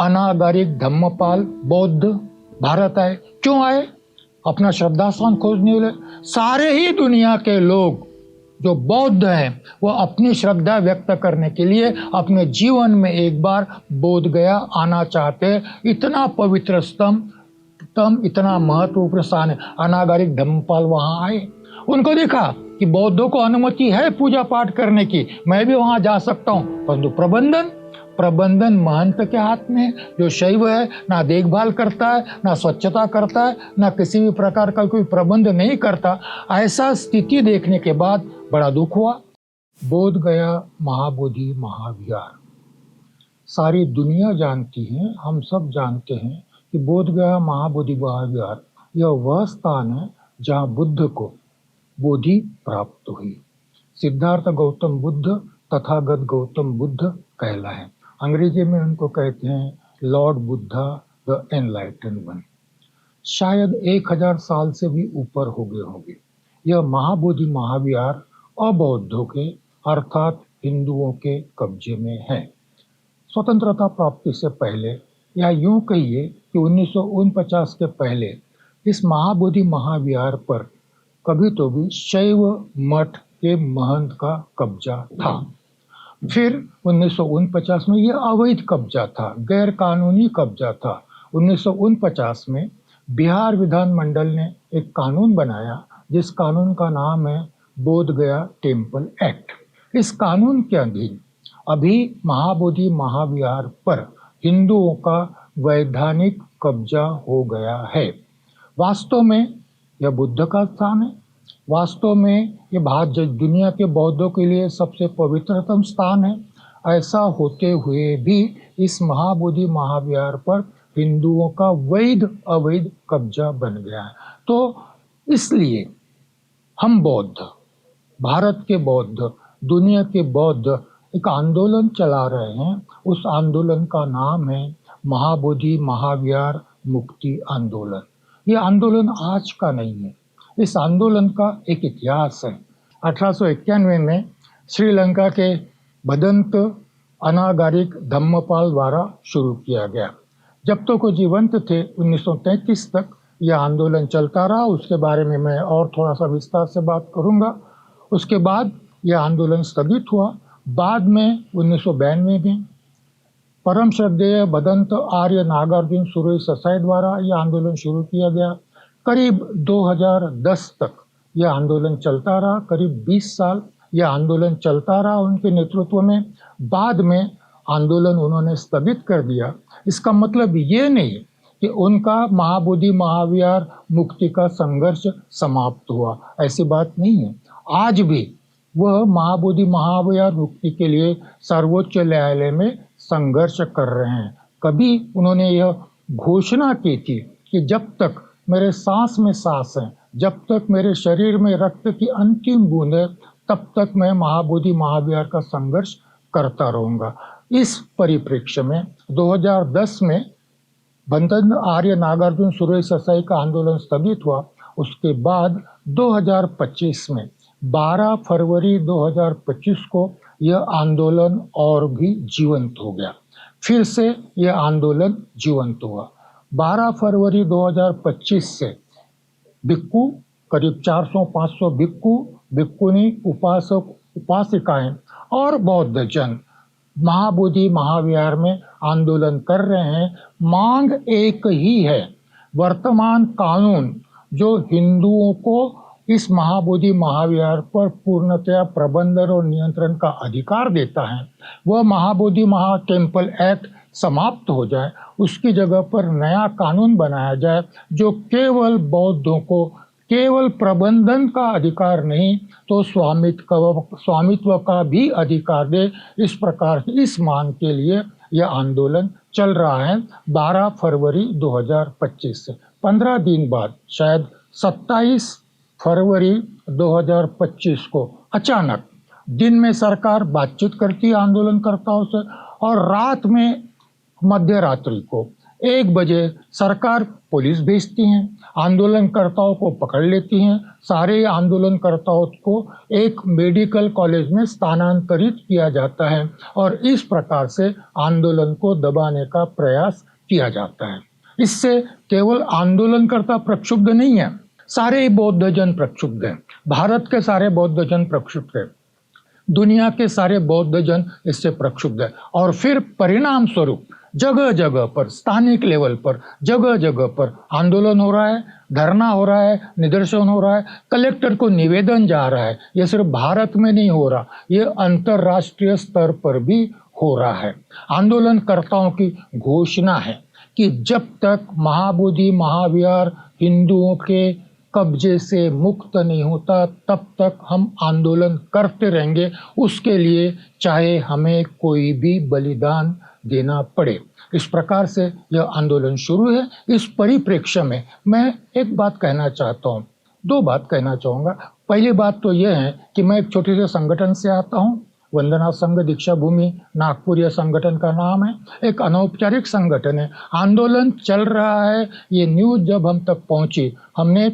अनागरिक धम्मपाल बौद्ध भारत आए। क्यों आए? अपना श्रद्धा स्थान खोजने के लिए। सारे ही दुनिया के लोग जो बौद्ध हैं वो अपनी श्रद्धा व्यक्त करने के लिए अपने जीवन में एक बार बोध गया आना चाहते। इतना पवित्र स्तंभ, इतना महत्वपूर्ण स्थान है। अनागरिक धम्मपाल वहां आए, उनको देखा कि बौद्धों को अनुमति है पूजा पाठ करने की, मैं भी वहां जा सकता हूं, परंतु प्रबंधन महंत के हाथ में है। जो शैव है ना देखभाल करता है, ना स्वच्छता करता है, ना किसी भी प्रकार का कोई प्रबंध नहीं करता। ऐसा स्थिति देखने के बाद बड़ा दुख हुआ। बोध गया महाबोधि महाविहार, सारी दुनिया जानती है, हम सब जानते हैं कि बोध गया महाबोधि महाविहार यह वह स्थान है जहाँ बुद्ध को बोधि प्राप्त हुई। सिद्धार्थ गौतम बुद्ध तथागत गौतम बुद्ध कहलाए। अंग्रेजी में उनको कहते हैं Lord Buddha the enlightened one. शायद 1000 साल से भी ऊपर हो गए होंगे। यह महाबोधि महाविहार अबौद्धों के अर्थात हिंदुओं के कब्जे में है। स्वतंत्रता प्राप्ति से पहले या यूं कहिए कि 1949 के पहले इस महाबोधि महाविहार पर कभी तो भी शैव मठ के महंत का कब्जा था। फिर 1949 में यह अवैध कब्जा था, गैर कानूनी कब्जा था। 1949 में बिहार विधानमंडल ने एक कानून बनाया जिस कानून का नाम है बोध गया टेम्पल एक्ट। इस कानून के अधीन अभी महाबोधि महाविहार पर हिंदुओं का वैधानिक कब्जा हो गया है। वास्तव में यह बुद्ध का स्थान है। वास्तव में ये दुनिया के बौद्धों के लिए सबसे पवित्रतम स्थान है। ऐसा होते हुए भी इस महाबोधि महाविहार पर हिंदुओं का वैध अवैध कब्जा बन गया है। तो इसलिए हम बौद्ध, भारत के बौद्ध, दुनिया के बौद्ध एक आंदोलन चला रहे हैं। उस आंदोलन का नाम है महाबोधि महाविहार मुक्ति आंदोलन। ये आंदोलन आज का नहीं है, इस आंदोलन का एक इतिहास है। 1891 में श्रीलंका के भदंत अनागारिक धम्मपाल द्वारा शुरू किया गया। जब तक वो जीवंत थे 1933 तक यह आंदोलन चलता रहा। उसके बारे में मैं और थोड़ा सा विस्तार से बात करूंगा। उसके बाद यह आंदोलन स्थगित हुआ। बाद में 1992 में परम श्रद्धेय भदंत आर्य नागार्जुन सुरेश ससाई द्वारा यह आंदोलन शुरू किया गया। करीब 2010 तक यह आंदोलन चलता रहा। करीब 20 साल यह आंदोलन चलता रहा उनके नेतृत्व में। बाद में आंदोलन उन्होंने स्थगित कर दिया। इसका मतलब ये नहीं कि उनका महाबोधि महाविहार मुक्ति का संघर्ष समाप्त हुआ, ऐसी बात नहीं है। आज भी वह महाबोधि महाविहार मुक्ति के लिए सर्वोच्च न्यायालय में संघर्ष कर रहे हैं। कभी उन्होंने यह घोषणा की थी कि जब तक मेरे सांस में सांस है, जब तक मेरे शरीर में रक्त की अंतिम बूंद है, तब तक मैं महाबोधि महाविहार का संघर्ष करता रहूंगा। इस परिप्रेक्ष्य में 2010 में भदंत आर्य नागार्जुन सुरेश ससाई का आंदोलन स्थगित हुआ। उसके बाद 2025 में 12 फरवरी 2025 को यह आंदोलन और भी जीवंत हो गया। फिर से यह आंदोलन जीवंत हुआ। 12 फरवरी 2025 से भिक्खु, करीब 400-500 भिक्खु, भिक्खुनी, उपासक, उपासिकाएं और बौद्ध जन महाबोधि महाविहार में आंदोलन कर रहे हैं। मांग एक ही है, वर्तमान कानून जो हिंदुओं को इस महाबोधि महाविहार पर पूर्णतया प्रबंधन और नियंत्रण का अधिकार देता है, वह महाबोधि महा टेम्पल एक्ट समाप्त हो जाए। उसकी जगह पर नया कानून बनाया जाए जो केवल बौद्धों को केवल प्रबंधन का अधिकार नहीं तो स्वामित्व का भी अधिकार दे। इस प्रकार की इस मांग के लिए यह आंदोलन चल रहा है। 12 फरवरी 2025 से 15 दिन बाद, शायद 27 फरवरी 2025 को अचानक दिन में सरकार बातचीत करती है आंदोलनकर्ताओं से, और रात में मध्य रात्रि को 1 बजे सरकार पुलिस भेजती हैं, आंदोलनकर्ताओं को पकड़ लेती हैं, सारे आंदोलनकर्ताओं को एक मेडिकल कॉलेज में स्थानांतरित किया जाता है और इस प्रकार से आंदोलन को दबाने का प्रयास किया जाता है। इससे केवल आंदोलनकर्ता प्रक्षुब्ध नहीं है, सारे ही बौद्ध जन प्रक्षुब्ध हैं। भारत के सारे बौद्ध जन प्रक्षुब्ध हैं, दुनिया के सारे बौद्ध जन इससे प्रक्षुब्ध है। और फिर परिणाम स्वरूप जगह जगह पर, स्थानिक लेवल पर, जगह जगह पर आंदोलन हो रहा है, धरना हो रहा है, निदर्शन हो रहा है, कलेक्टर को निवेदन जा रहा है। ये सिर्फ भारत में नहीं हो रहा, ये अंतर्राष्ट्रीय स्तर पर भी हो रहा है। आंदोलनकर्ताओं की घोषणा है कि जब तक महाबोधि महाविहार हिंदुओं के कब्जे से मुक्त नहीं होता तब तक हम आंदोलन करते रहेंगे, उसके लिए चाहे हमें कोई भी बलिदान देना पड़े। इस प्रकार से यह आंदोलन शुरू है। इस परिप्रेक्ष्य में मैं एक बात कहना चाहता हूँ, 2 बात कहना चाहूँगा। पहली बात तो यह है कि मैं एक छोटे से संगठन से आता हूँ, वंदना संघ दीक्षा भूमि नागपुर, यह संगठन का नाम है। एक अनौपचारिक संगठन है, आंदोलन चल रहा है। ये न्यूज़ जब हम तक पहुंची, हमने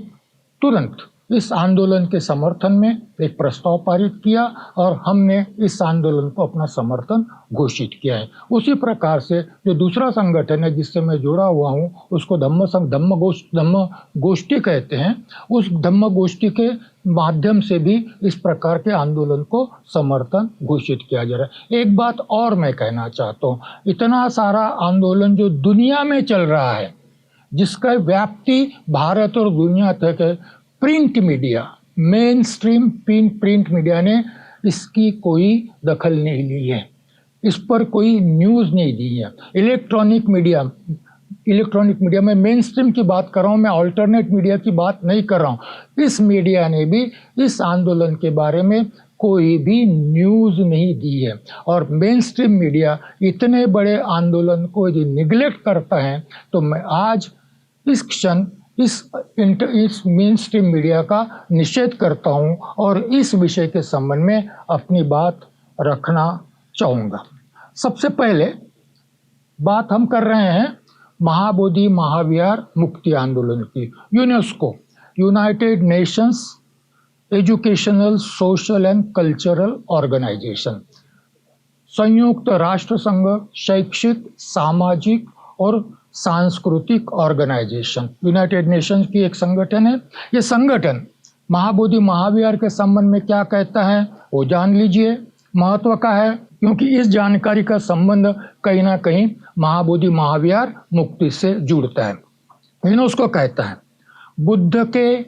तुरंत इस आंदोलन के समर्थन में एक प्रस्ताव पारित किया और हमने इस आंदोलन को अपना समर्थन घोषित किया है। उसी प्रकार से जो दूसरा संगठन है जिससे मैं जुड़ा हुआ हूँ, उसको धम्म गोष्ठी कहते हैं। उस धम्म गोष्ठी के माध्यम से भी इस प्रकार के आंदोलन को समर्थन घोषित किया जा रहा है। एक बात और मैं कहना चाहता हूँ, इतना सारा आंदोलन जो दुनिया में चल रहा है, जिसका व्याप्ति भारत और दुनिया तक है, print media, main stream print media ने इसकी कोई दखल नहीं ली है, इस पर कोई न्यूज़ नहीं दी है। इलेक्ट्रॉनिक मीडिया में मेन स्ट्रीम की बात कर रहा हूँ मैं, अल्टरनेट मीडिया की बात नहीं कर रहा हूँ। इस मीडिया ने भी इस आंदोलन के बारे में कोई भी न्यूज़ नहीं दी है। और मेन स्ट्रीम मीडिया इतने बड़े आंदोलन को यदि निगलेक्ट करता है तो मैं आज इस क्षण इस मेन स्ट्रीम मीडिया का निषेध करता हूं और इस विषय के संबंध में अपनी बात रखना चाहूँगा। सबसे पहले बात हम कर रहे हैं महाबोधि महाविहार मुक्ति आंदोलन की। UNESCO, United Nations educational social and cultural organisation, संयुक्त राष्ट्र संघ शैक्षिक सामाजिक और सांस्कृतिक ऑर्गेनाइजेशन, यूनाइटेड नेशंस की एक संगठन है। ये संगठन महाबोधि महाविहार के संबंध में क्या कहता है वो जान लीजिए, महत्व का है, क्योंकि इस जानकारी का संबंध कहीं ना कहीं महाबोधि महाविहार मुक्ति से जुड़ता है। यूनेस्को कहता है बुद्ध के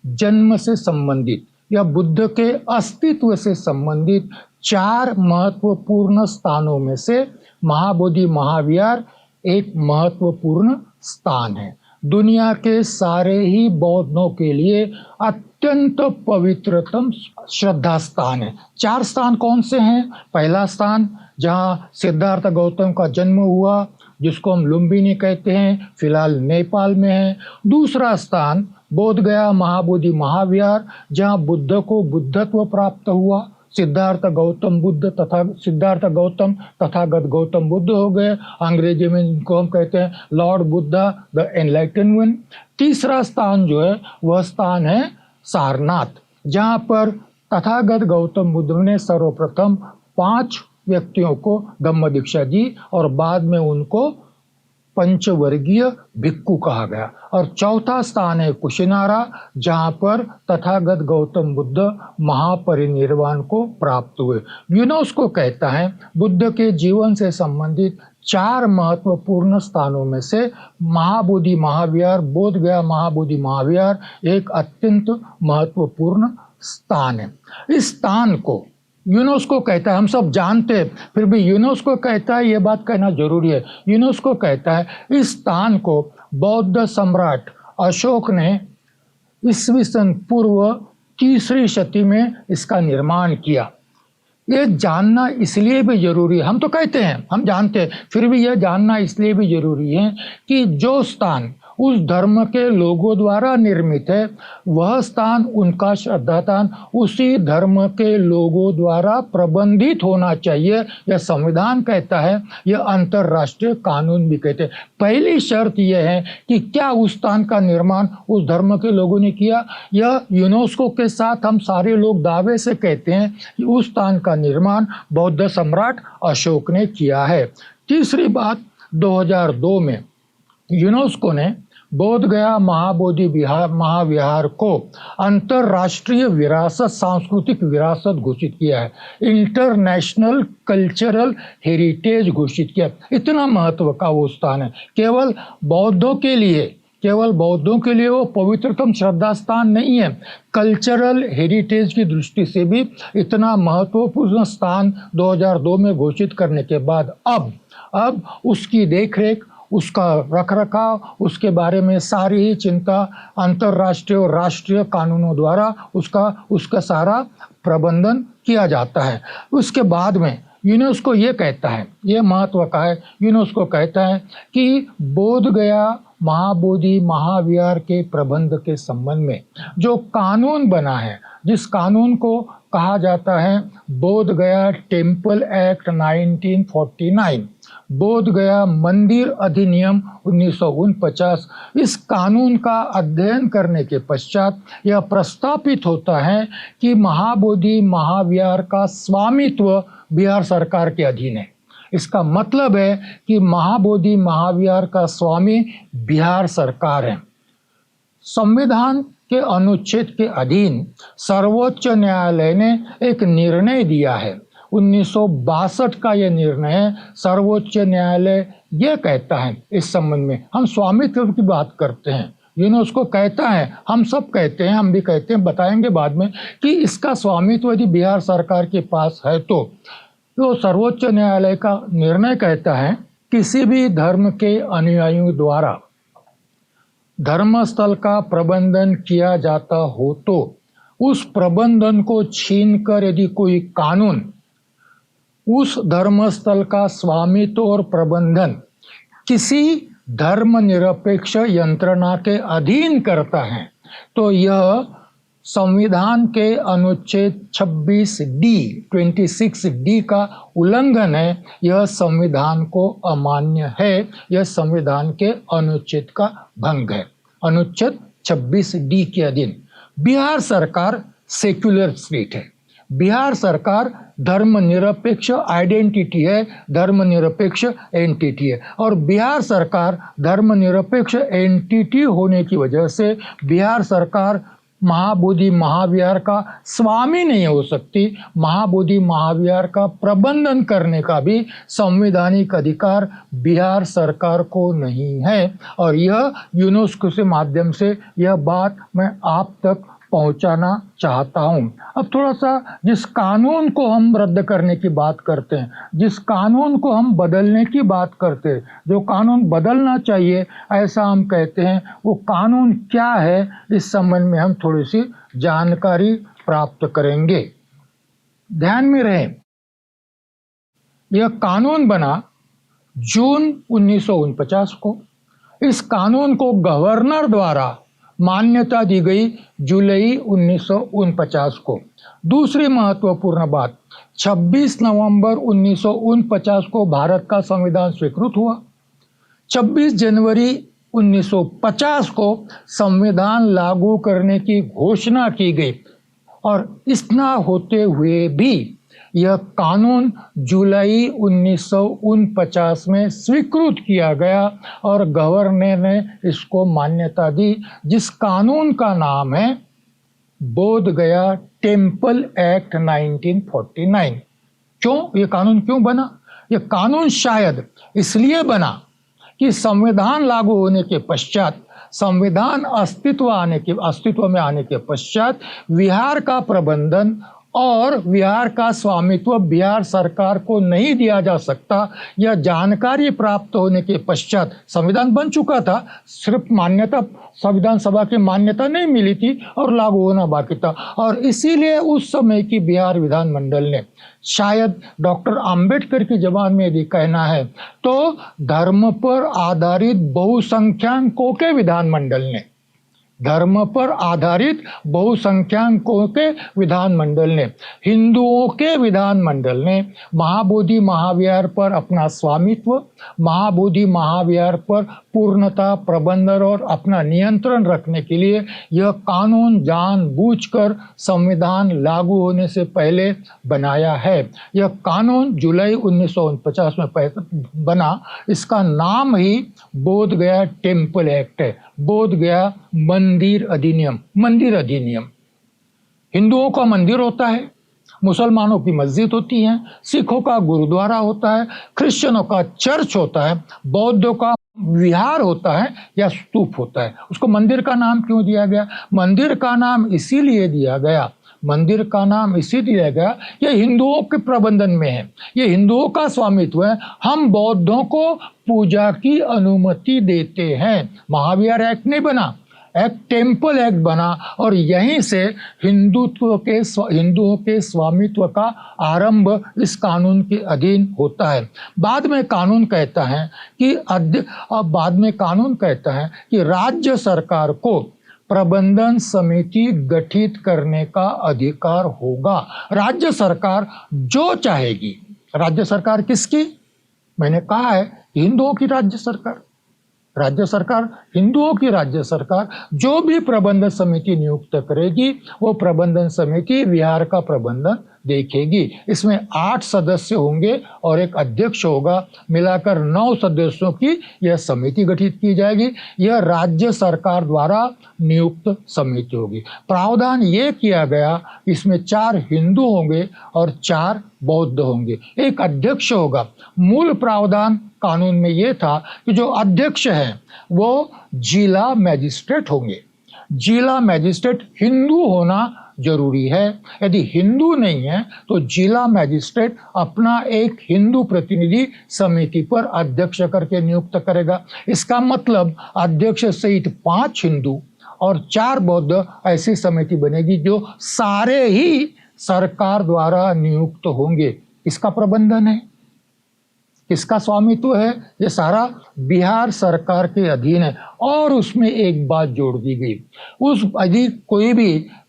जन्म से संबंधित या बुद्ध के अस्तित्व से संबंधित 4 महत्वपूर्ण स्थानों में से महाबोधि महाविहार एक महत्वपूर्ण स्थान है। दुनिया के सारे ही बौद्धों के लिए अत्यंत पवित्रतम श्रद्धा स्थान है। 4 स्थान कौन से हैं? पहला स्थान जहाँ सिद्धार्थ गौतम का जन्म हुआ, जिसको हम लुम्बिनी कहते हैं, फिलहाल नेपाल में है। दूसरा स्थान बोध गया महाबोधि महाविहार, जहाँ बुद्ध को बुद्धत्व प्राप्त हुआ। सिद्धार्थ गौतम तथागत गौतम बुद्ध हो गए, अंग्रेजी में इनको हम कहते हैं Lord Buddha the enlightened one. तीसरा स्थान जो है वह स्थान है सारनाथ, जहाँ पर तथागत गौतम बुद्ध ने सर्वप्रथम 5 व्यक्तियों को धम्म दीक्षा दी और बाद में उनको पंचवर्गीय भिक्खु कहा गया। और चौथा स्थान है कुशिनारा, जहाँ पर तथागत गौतम बुद्ध महापरिनिर्वाण को प्राप्त हुए। यूनेस्को कहता है बुद्ध के जीवन से संबंधित 4 महत्वपूर्ण स्थानों में से महाबोधि महाविहार, बोध गया महाबोधि महाविहार एक अत्यंत महत्वपूर्ण स्थान है। इस स्थान को यूनेस्को कहता है, हम सब जानते हैं, फिर भी यूनेस्को कहता है, ये बात कहना जरूरी है। यूनेस्को कहता है इस स्थान को बौद्ध सम्राट अशोक ने ईस्वी सन पूर्व 3री शती में इसका निर्माण किया। ये जानना इसलिए भी जरूरी है, हम तो कहते हैं हम जानते हैं, फिर भी यह जानना इसलिए भी जरूरी है कि जो स्थान उस धर्म के लोगों द्वारा निर्मित है, वह स्थान उनका श्रद्धास्थान उसी धर्म के लोगों द्वारा प्रबंधित होना चाहिए। यह संविधान कहता है, यह अंतर्राष्ट्रीय कानून भी कहते हैं। पहली शर्त यह है कि क्या उस स्थान का निर्माण उस धर्म के लोगों ने किया। यह यूनेस्को के साथ हम सारे लोग दावे से कहते हैं कि उस स्थान का निर्माण बौद्ध सम्राट अशोक ने किया है। तीसरी बात, 2002 में यूनेस्को ने बोध गया महाबोधि महाविहार को अंतर्राष्ट्रीय विरासत, सांस्कृतिक विरासत घोषित किया है, इंटरनेशनल कल्चरल हेरिटेज घोषित किया। इतना महत्व का वो स्थान है। केवल बौद्धों के लिए वो पवित्रतम श्रद्धा स्थान नहीं है, कल्चरल हेरिटेज की दृष्टि से भी इतना महत्वपूर्ण स्थान 2002 में घोषित करने के बाद अब उसकी देखरेख, उसका रखरखाव, उसके बारे में सारी ही चिंता अंतर्राष्ट्रीय और राष्ट्रीय कानूनों द्वारा उसका सारा प्रबंधन किया जाता है। उसके बाद में यूनेस्को ये कहता है, ये महत्व का है, यूनेस्को कहता है कि बोध गया महाबोधि महाविहार के प्रबंध के संबंध में जो कानून बना है, जिस कानून को कहा जाता है बोध गया टेम्पल एक्ट 1949, बोध गया मंदिर अधिनियम 1949, इस कानून का अध्ययन करने के पश्चात यह प्रस्तापित होता है कि महाबोधि महाविहार का स्वामित्व बिहार सरकार के अधीन है। इसका मतलब है कि महाबोधि महाविहार का स्वामी बिहार सरकार है। संविधान के अनुच्छेद के अधीन सर्वोच्च न्यायालय ने एक निर्णय दिया है, 1962 का यह निर्णय है। सर्वोच्च न्यायालय यह कहता है, इस संबंध में हम स्वामित्व की बात करते हैं, यूनेस्को कहता है, हम सब कहते हैं, हम भी कहते हैं, बताएंगे बाद में कि इसका स्वामित्व यदि बिहार सरकार के पास है तो सर्वोच्च न्यायालय का निर्णय कहता है किसी भी धर्म के अनुयायियों द्वारा धर्मस्थल का प्रबंधन किया जाता हो तो उस प्रबंधन को छीनकर यदि कोई कानून उस धर्मस्थल का स्वामित्व और प्रबंधन किसी धर्मनिरपेक्ष यंत्रणा के अधीन करता है तो यह संविधान के अनुच्छेद 26D का उल्लंघन है। यह संविधान को अमान्य है, यह संविधान के अनुच्छेद का भंग है। अनुच्छेद 26D के अधीन बिहार सरकार सेक्युलर स्टेट है, बिहार सरकार धर्मनिरपेक्ष आइडेंटिटी है, धर्मनिरपेक्ष एंटिटी है, और बिहार सरकार धर्मनिरपेक्ष एंटिटी होने की वजह से बिहार सरकार महाबोधि महाविहार का स्वामी नहीं हो सकती। महाबोधि महाविहार का प्रबंधन करने का भी संवैधानिक अधिकार बिहार सरकार को नहीं है, और यह यूनेस्को के माध्यम से यह बात मैं आप तक पहुंचाना चाहता हूं। अब थोड़ा सा जिस कानून को हम रद्द करने की बात करते हैं, जिस कानून को हम बदलने की बात करते हैं, जो कानून बदलना चाहिए ऐसा हम कहते हैं, वो कानून क्या है, इस संबंध में हम थोड़ी सी जानकारी प्राप्त करेंगे। ध्यान में रहे, यह कानून बना जून 1949 को। इस कानून को गवर्नर द्वारा मान्यता दी गई जुलाई 1949 को। दूसरी महत्वपूर्ण बात, 26 नवंबर 1949 को भारत का संविधान स्वीकृत हुआ। 26 जनवरी 1950 को संविधान लागू करने की घोषणा की गई, और इतना होते हुए भी यह कानून जुलाई 1949 में स्वीकृत किया गया और गवर्नर ने इसको मान्यता दी, जिस कानून का नाम है बोध गया टेम्पल एक्ट 1949। क्यों ये कानून क्यों बना? यह कानून शायद इसलिए बना कि संविधान लागू होने के पश्चात, संविधान अस्तित्व में आने के पश्चात बिहार का प्रबंधन और बिहार का स्वामित्व बिहार सरकार को नहीं दिया जा सकता। यह जानकारी प्राप्त होने के पश्चात संविधान बन चुका था, सिर्फ मान्यता, संविधान सभा की मान्यता नहीं मिली थी और लागू होना बाकी था। और इसीलिए उस समय की बिहार विधानमंडल ने, शायद डॉक्टर अंबेडकर की जबान में यदि कहना है तो धर्म पर आधारित बहुसंख्याकों के विधानमंडल ने, धर्म पर आधारित बहुसंख्याकों के विधानमंडल ने, हिंदुओं के विधानमंडल ने महाबोधि महाविहार पर अपना स्वामित्व, महाबोधि महाविहार पर पूर्णता, प्रबंधन और अपना नियंत्रण रखने के लिए यह कानून जानबूझकर संविधान लागू होने से पहले बनाया है। यह कानून जुलाई 1949 में बना। इसका नाम ही बोध गया टेम्पल एक्ट है, बोध गया मंदिर अधिनियम। मंदिर अधिनियम, हिंदुओं का मंदिर होता है, मुसलमानों की मस्जिद होती है, सिखों का गुरुद्वारा होता है, क्रिश्चियनों का चर्च होता है, बौद्धों का विहार होता है या स्तूप होता है। उसको मंदिर का नाम क्यों दिया गया? मंदिर का नाम इसीलिए दिया गया, मंदिर का नाम इसीलिए दिया गया, ये हिंदुओं के प्रबंधन में है, ये हिंदुओं का स्वामित्व है। हम बौद्धों को पूजा की अनुमति देते हैं। महाविहार एक्ट नहीं बना, एक टेम्पल एक्ट बना और यहीं से हिंदुओं के स्वामित्व का आरंभ इस कानून के अधीन होता है। बाद में कानून कहता है कि राज्य सरकार को प्रबंधन समिति गठित करने का अधिकार होगा। राज्य सरकार जो चाहेगी, राज्य सरकार किसकी? मैंने कहा है हिंदुओं की राज्य सरकार, राज्य सरकार, हिंदुओं की राज्य सरकार जो भी प्रबंधन समिति नियुक्त करेगी वो प्रबंधन समिति विहार का प्रबंधन देखेगी। इसमें 8 सदस्य होंगे और एक अध्यक्ष होगा, मिलाकर 9 सदस्यों की यह समिति गठित की जाएगी। यह राज्य सरकार द्वारा नियुक्त समिति होगी। प्रावधान ये किया गया, इसमें 4 हिंदू होंगे और 4 बौद्ध होंगे, एक अध्यक्ष होगा। मूल प्रावधान कानून में यह था कि जो अध्यक्ष है वो जिला मैजिस्ट्रेट होंगे। जिला मैजिस्ट्रेट हिंदू होना जरूरी है, यदि हिंदू नहीं है तो जिला मैजिस्ट्रेट अपना एक हिंदू प्रतिनिधि समिति पर अध्यक्ष करके नियुक्त करेगा। इसका मतलब अध्यक्ष सहित 5 हिंदू और 4 बौद्ध ऐसी समिति बनेगी जो सारे ही सरकार द्वारा नियुक्त होंगे। इसका प्रबंधन है, किसका स्वामित्व है? ये सारा बिहार सरकार के अधीन है। और उसमें एक बात जोड़ दी गई,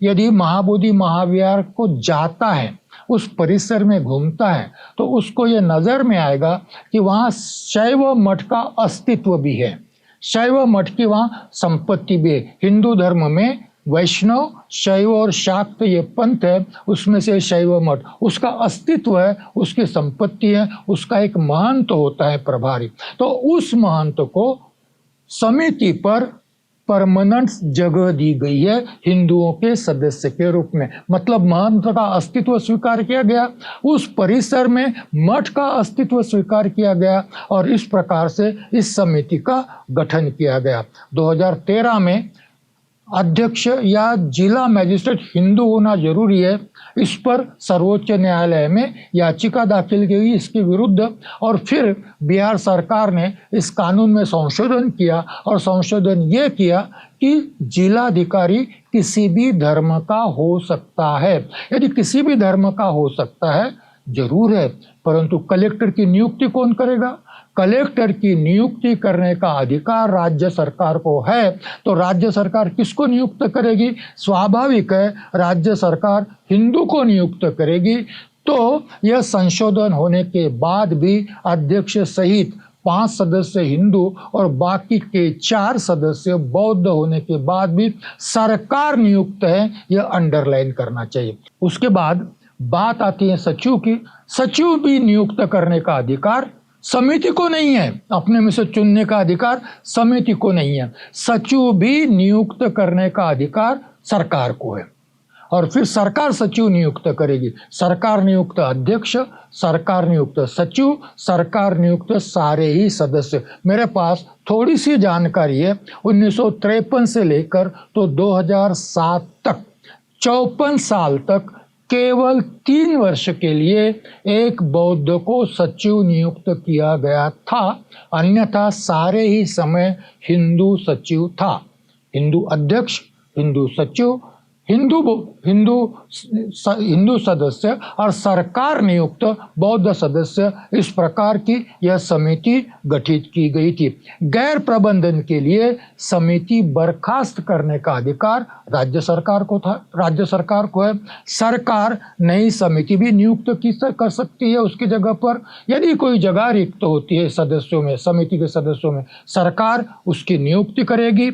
यदि महाबोधि महाविहार को जाता है, उस परिसर में घूमता है, तो उसको ये नजर में आएगा कि वहाँ शैव मठ का अस्तित्व भी है, शैव मठ की वहाँ संपत्ति भी है। हिंदू धर्म में वैष्णव, शैव और शाक्त ये पंथ है, उसमें से शैव मठ, उसका अस्तित्व है, उसकी संपत्ति है, उसका एक महंत होता है प्रभारी। तो उस महंत को समिति पर परमानेंट जगह दी गई है हिंदुओं के सदस्य के रूप में। मतलब महंत का अस्तित्व स्वीकार किया गया, उस परिसर में मठ का अस्तित्व स्वीकार किया गया और इस प्रकार से इस समिति का गठन किया गया। 2013 में अध्यक्ष या जिला मैजिस्ट्रेट हिंदू होना जरूरी है, इस पर सर्वोच्च न्यायालय में याचिका दाखिल की गई इसके विरुद्ध। और फिर बिहार सरकार ने इस कानून में संशोधन किया और संशोधन ये किया कि जिलाधिकारी किसी भी धर्म का हो सकता है। यदि किसी भी धर्म का हो सकता है जरूर है, परंतु कलेक्टर की नियुक्ति कौन करेगा? कलेक्टर की नियुक्ति करने का अधिकार राज्य सरकार को है, तो राज्य सरकार किसको नियुक्त करेगी? स्वाभाविक है राज्य सरकार हिंदू को नियुक्त करेगी। तो यह संशोधन होने के बाद भी अध्यक्ष सहित 5 सदस्य हिंदू और बाकी के 4 सदस्य बौद्ध होने के बाद भी सरकार नियुक्त है, यह अंडरलाइन करना चाहिए। उसके बाद बात आती है सचिव की। सचिव भी नियुक्त करने का अधिकार समिति को नहीं है, अपने में से चुनने का अधिकार समिति को नहीं है। सचिव भी नियुक्त करने का अधिकार सरकार को है और फिर सरकार सचिव नियुक्त करेगी। सरकार नियुक्त अध्यक्ष, सरकार नियुक्त सचिव, सरकार नियुक्त सारे ही सदस्य। मेरे पास थोड़ी सी जानकारी है, 1953 से लेकर तो 2007 तक 54 साल तक केवल 3 वर्ष के लिए एक बौद्ध को सचिव नियुक्त किया गया था, अन्यथा सारे ही समय हिंदू सचिव था। हिंदू अध्यक्ष, हिंदू सचिव, हिंदू सदस्य और सरकार नियुक्त बौद्ध सदस्य, इस प्रकार की यह समिति गठित की गई थी। गैर प्रबंधन के लिए समिति बर्खास्त करने का अधिकार राज्य सरकार को था, राज्य सरकार को है। सरकार नई समिति भी नियुक्त कर सकती है उसकी जगह पर। यदि कोई जगह रिक्त होती है सदस्यों में, समिति के सदस्यों में, सरकार उसकी नियुक्ति करेगी।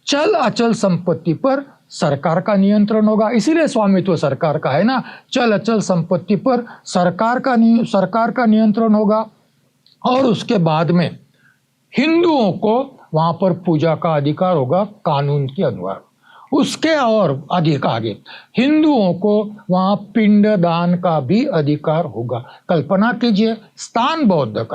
चल अचल संपत्ति पर सरकार का नियंत्रण होगा, इसीलिए स्वामित्व सरकार का है ना। चल अचल संपत्ति पर सरकार का नियंत्रण होगा। और उसके बाद में हिंदुओं को वहां पर पूजा का अधिकार होगा कानून के अनुसार। उसके और अधिक आगे हिंदुओं को वहां पिंडदान का भी अधिकार होगा। कल्पना कीजिए, स्थान बौद्ध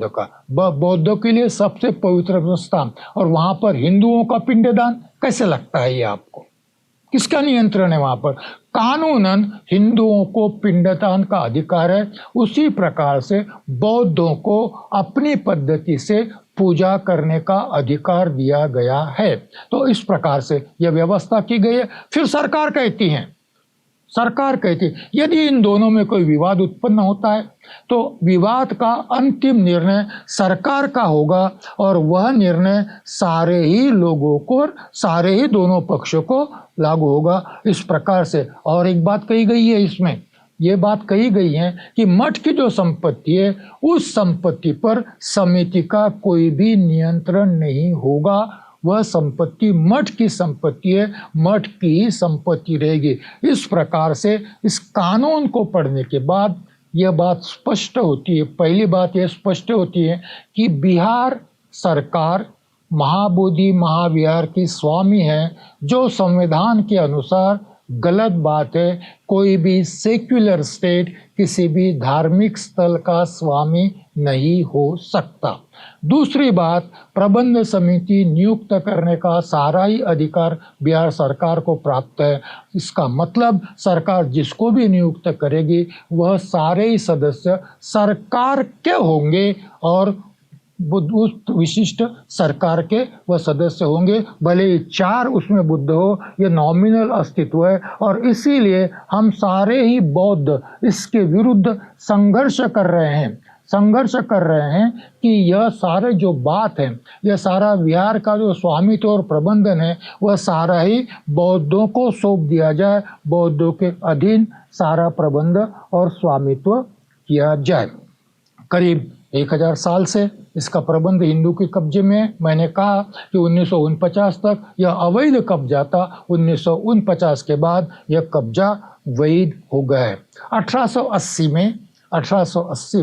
का बौद्धों के लिए सबसे पवित्र स्थान, और वहां पर हिंदुओं का पिंडदान, कैसे लगता है ये आपको? किसका नियंत्रण है वहां पर? कानूनन हिंदुओं को पिंडदान का अधिकार है। उसी प्रकार से बौद्धों को अपनी पद्धति से पूजा करने का अधिकार दिया गया है। तो इस प्रकार से यह व्यवस्था की गई है। फिर सरकार कहती है यदि इन दोनों में कोई विवाद उत्पन्न होता है तो विवाद का अंतिम निर्णय सरकार का होगा, और वह निर्णय सारे ही लोगों को, सारे ही दोनों पक्षों को लागू होगा। इस प्रकार से और एक बात कही गई है इसमें, ये बात कही गई है कि मठ की जो संपत्ति है उस संपत्ति पर समिति का कोई भी नियंत्रण नहीं होगा। वह संपत्ति मठ की संपत्ति है, मठ की ही संपत्ति रहेगी। इस प्रकार से इस कानून को पढ़ने के बाद यह बात स्पष्ट होती है, पहली बात यह स्पष्ट होती है कि बिहार सरकार महाबोधि महाविहार की स्वामी है, जो संविधान के अनुसार गलत बात है। कोई भी सेक्युलर स्टेट किसी भी धार्मिक स्थल का स्वामी नहीं हो सकता। दूसरी बात, प्रबंध समिति नियुक्त करने का सारा ही अधिकार बिहार सरकार को प्राप्त है। इसका मतलब सरकार जिसको भी नियुक्त करेगी वह सारे ही सदस्य सरकार के होंगे और उस विशिष्ट सरकार के वह सदस्य होंगे। भले ही 4 उसमें बुद्ध हो, ये नॉमिनल अस्तित्व है। और इसीलिए हम सारे ही बौद्ध इसके विरुद्ध संघर्ष कर रहे हैं कि यह सारे जो बात है, यह सारा विहार का जो स्वामित्व और प्रबंधन है, वह सारा ही बौद्धों को सौंप दिया जाए, बौद्धों के अधीन सारा प्रबंध और स्वामित्व किया जाए। करीब 1000 साल से इसका प्रबंध हिंदू के कब्जे में है। मैंने कहा कि 1949 तक यह अवैध कब्जा था, 1949 के बाद यह कब्जा वैध हो गया है। 1880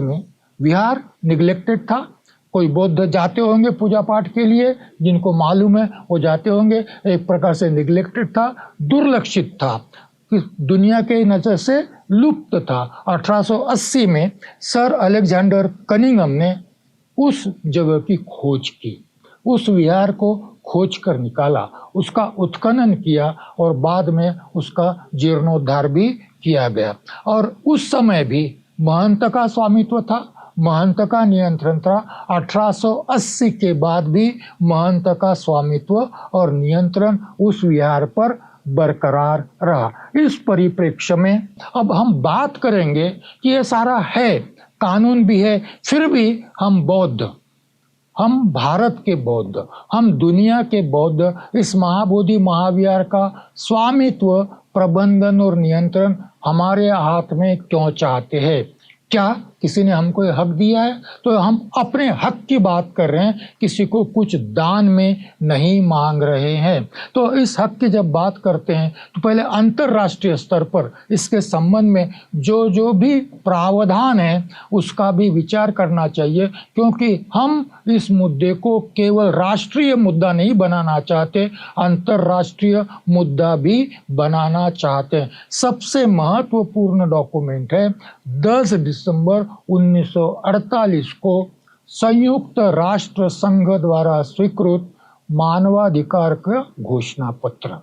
में विहार निग्लेक्टेड था। कोई बौद्ध जाते होंगे पूजा पाठ के लिए, जिनको मालूम है वो जाते होंगे। एक प्रकार से निग्लेक्टेड था, दुर्लक्षित था, दुनिया के नज़र से लुप्त था। 1880 में सर अलेक्जेंडर कनिंघम ने उस जगह की खोज की, उस विहार को खोज कर निकाला, उसका उत्खनन किया और बाद में उसका जीर्णोद्धार भी किया गया। और उस समय भी महंत का स्वामित्व था, महंत का नियंत्रण था। 1880 के बाद भी महंत का स्वामित्व और नियंत्रण उस विहार पर बरकरार रहा। इस परिप्रेक्ष्य में अब हम बात करेंगे कि ये सारा है, कानून भी है, फिर भी हम बौद्ध, हम भारत के बौद्ध, हम दुनिया के बौद्ध इस महाबोधि महाविहार का स्वामित्व, प्रबंधन और नियंत्रण हमारे हाथ में क्यों चाहते हैं? क्या किसी ने हमको ये हक दिया है? तो हम अपने हक की बात कर रहे हैं, किसी को कुछ दान में नहीं मांग रहे हैं। तो इस हक की जब बात करते हैं तो पहले अंतर्राष्ट्रीय स्तर पर इसके संबंध में जो भी प्रावधान है उसका भी विचार करना चाहिए, क्योंकि हम इस मुद्दे को केवल राष्ट्रीय मुद्दा नहीं बनाना चाहते, अंतर्राष्ट्रीय मुद्दा भी बनाना चाहते हैं। सबसे महत्वपूर्ण डॉक्यूमेंट है 10 दिसंबर 1948 को संयुक्त राष्ट्र संघ द्वारा स्वीकृत मानवाधिकार का घोषणा पत्र,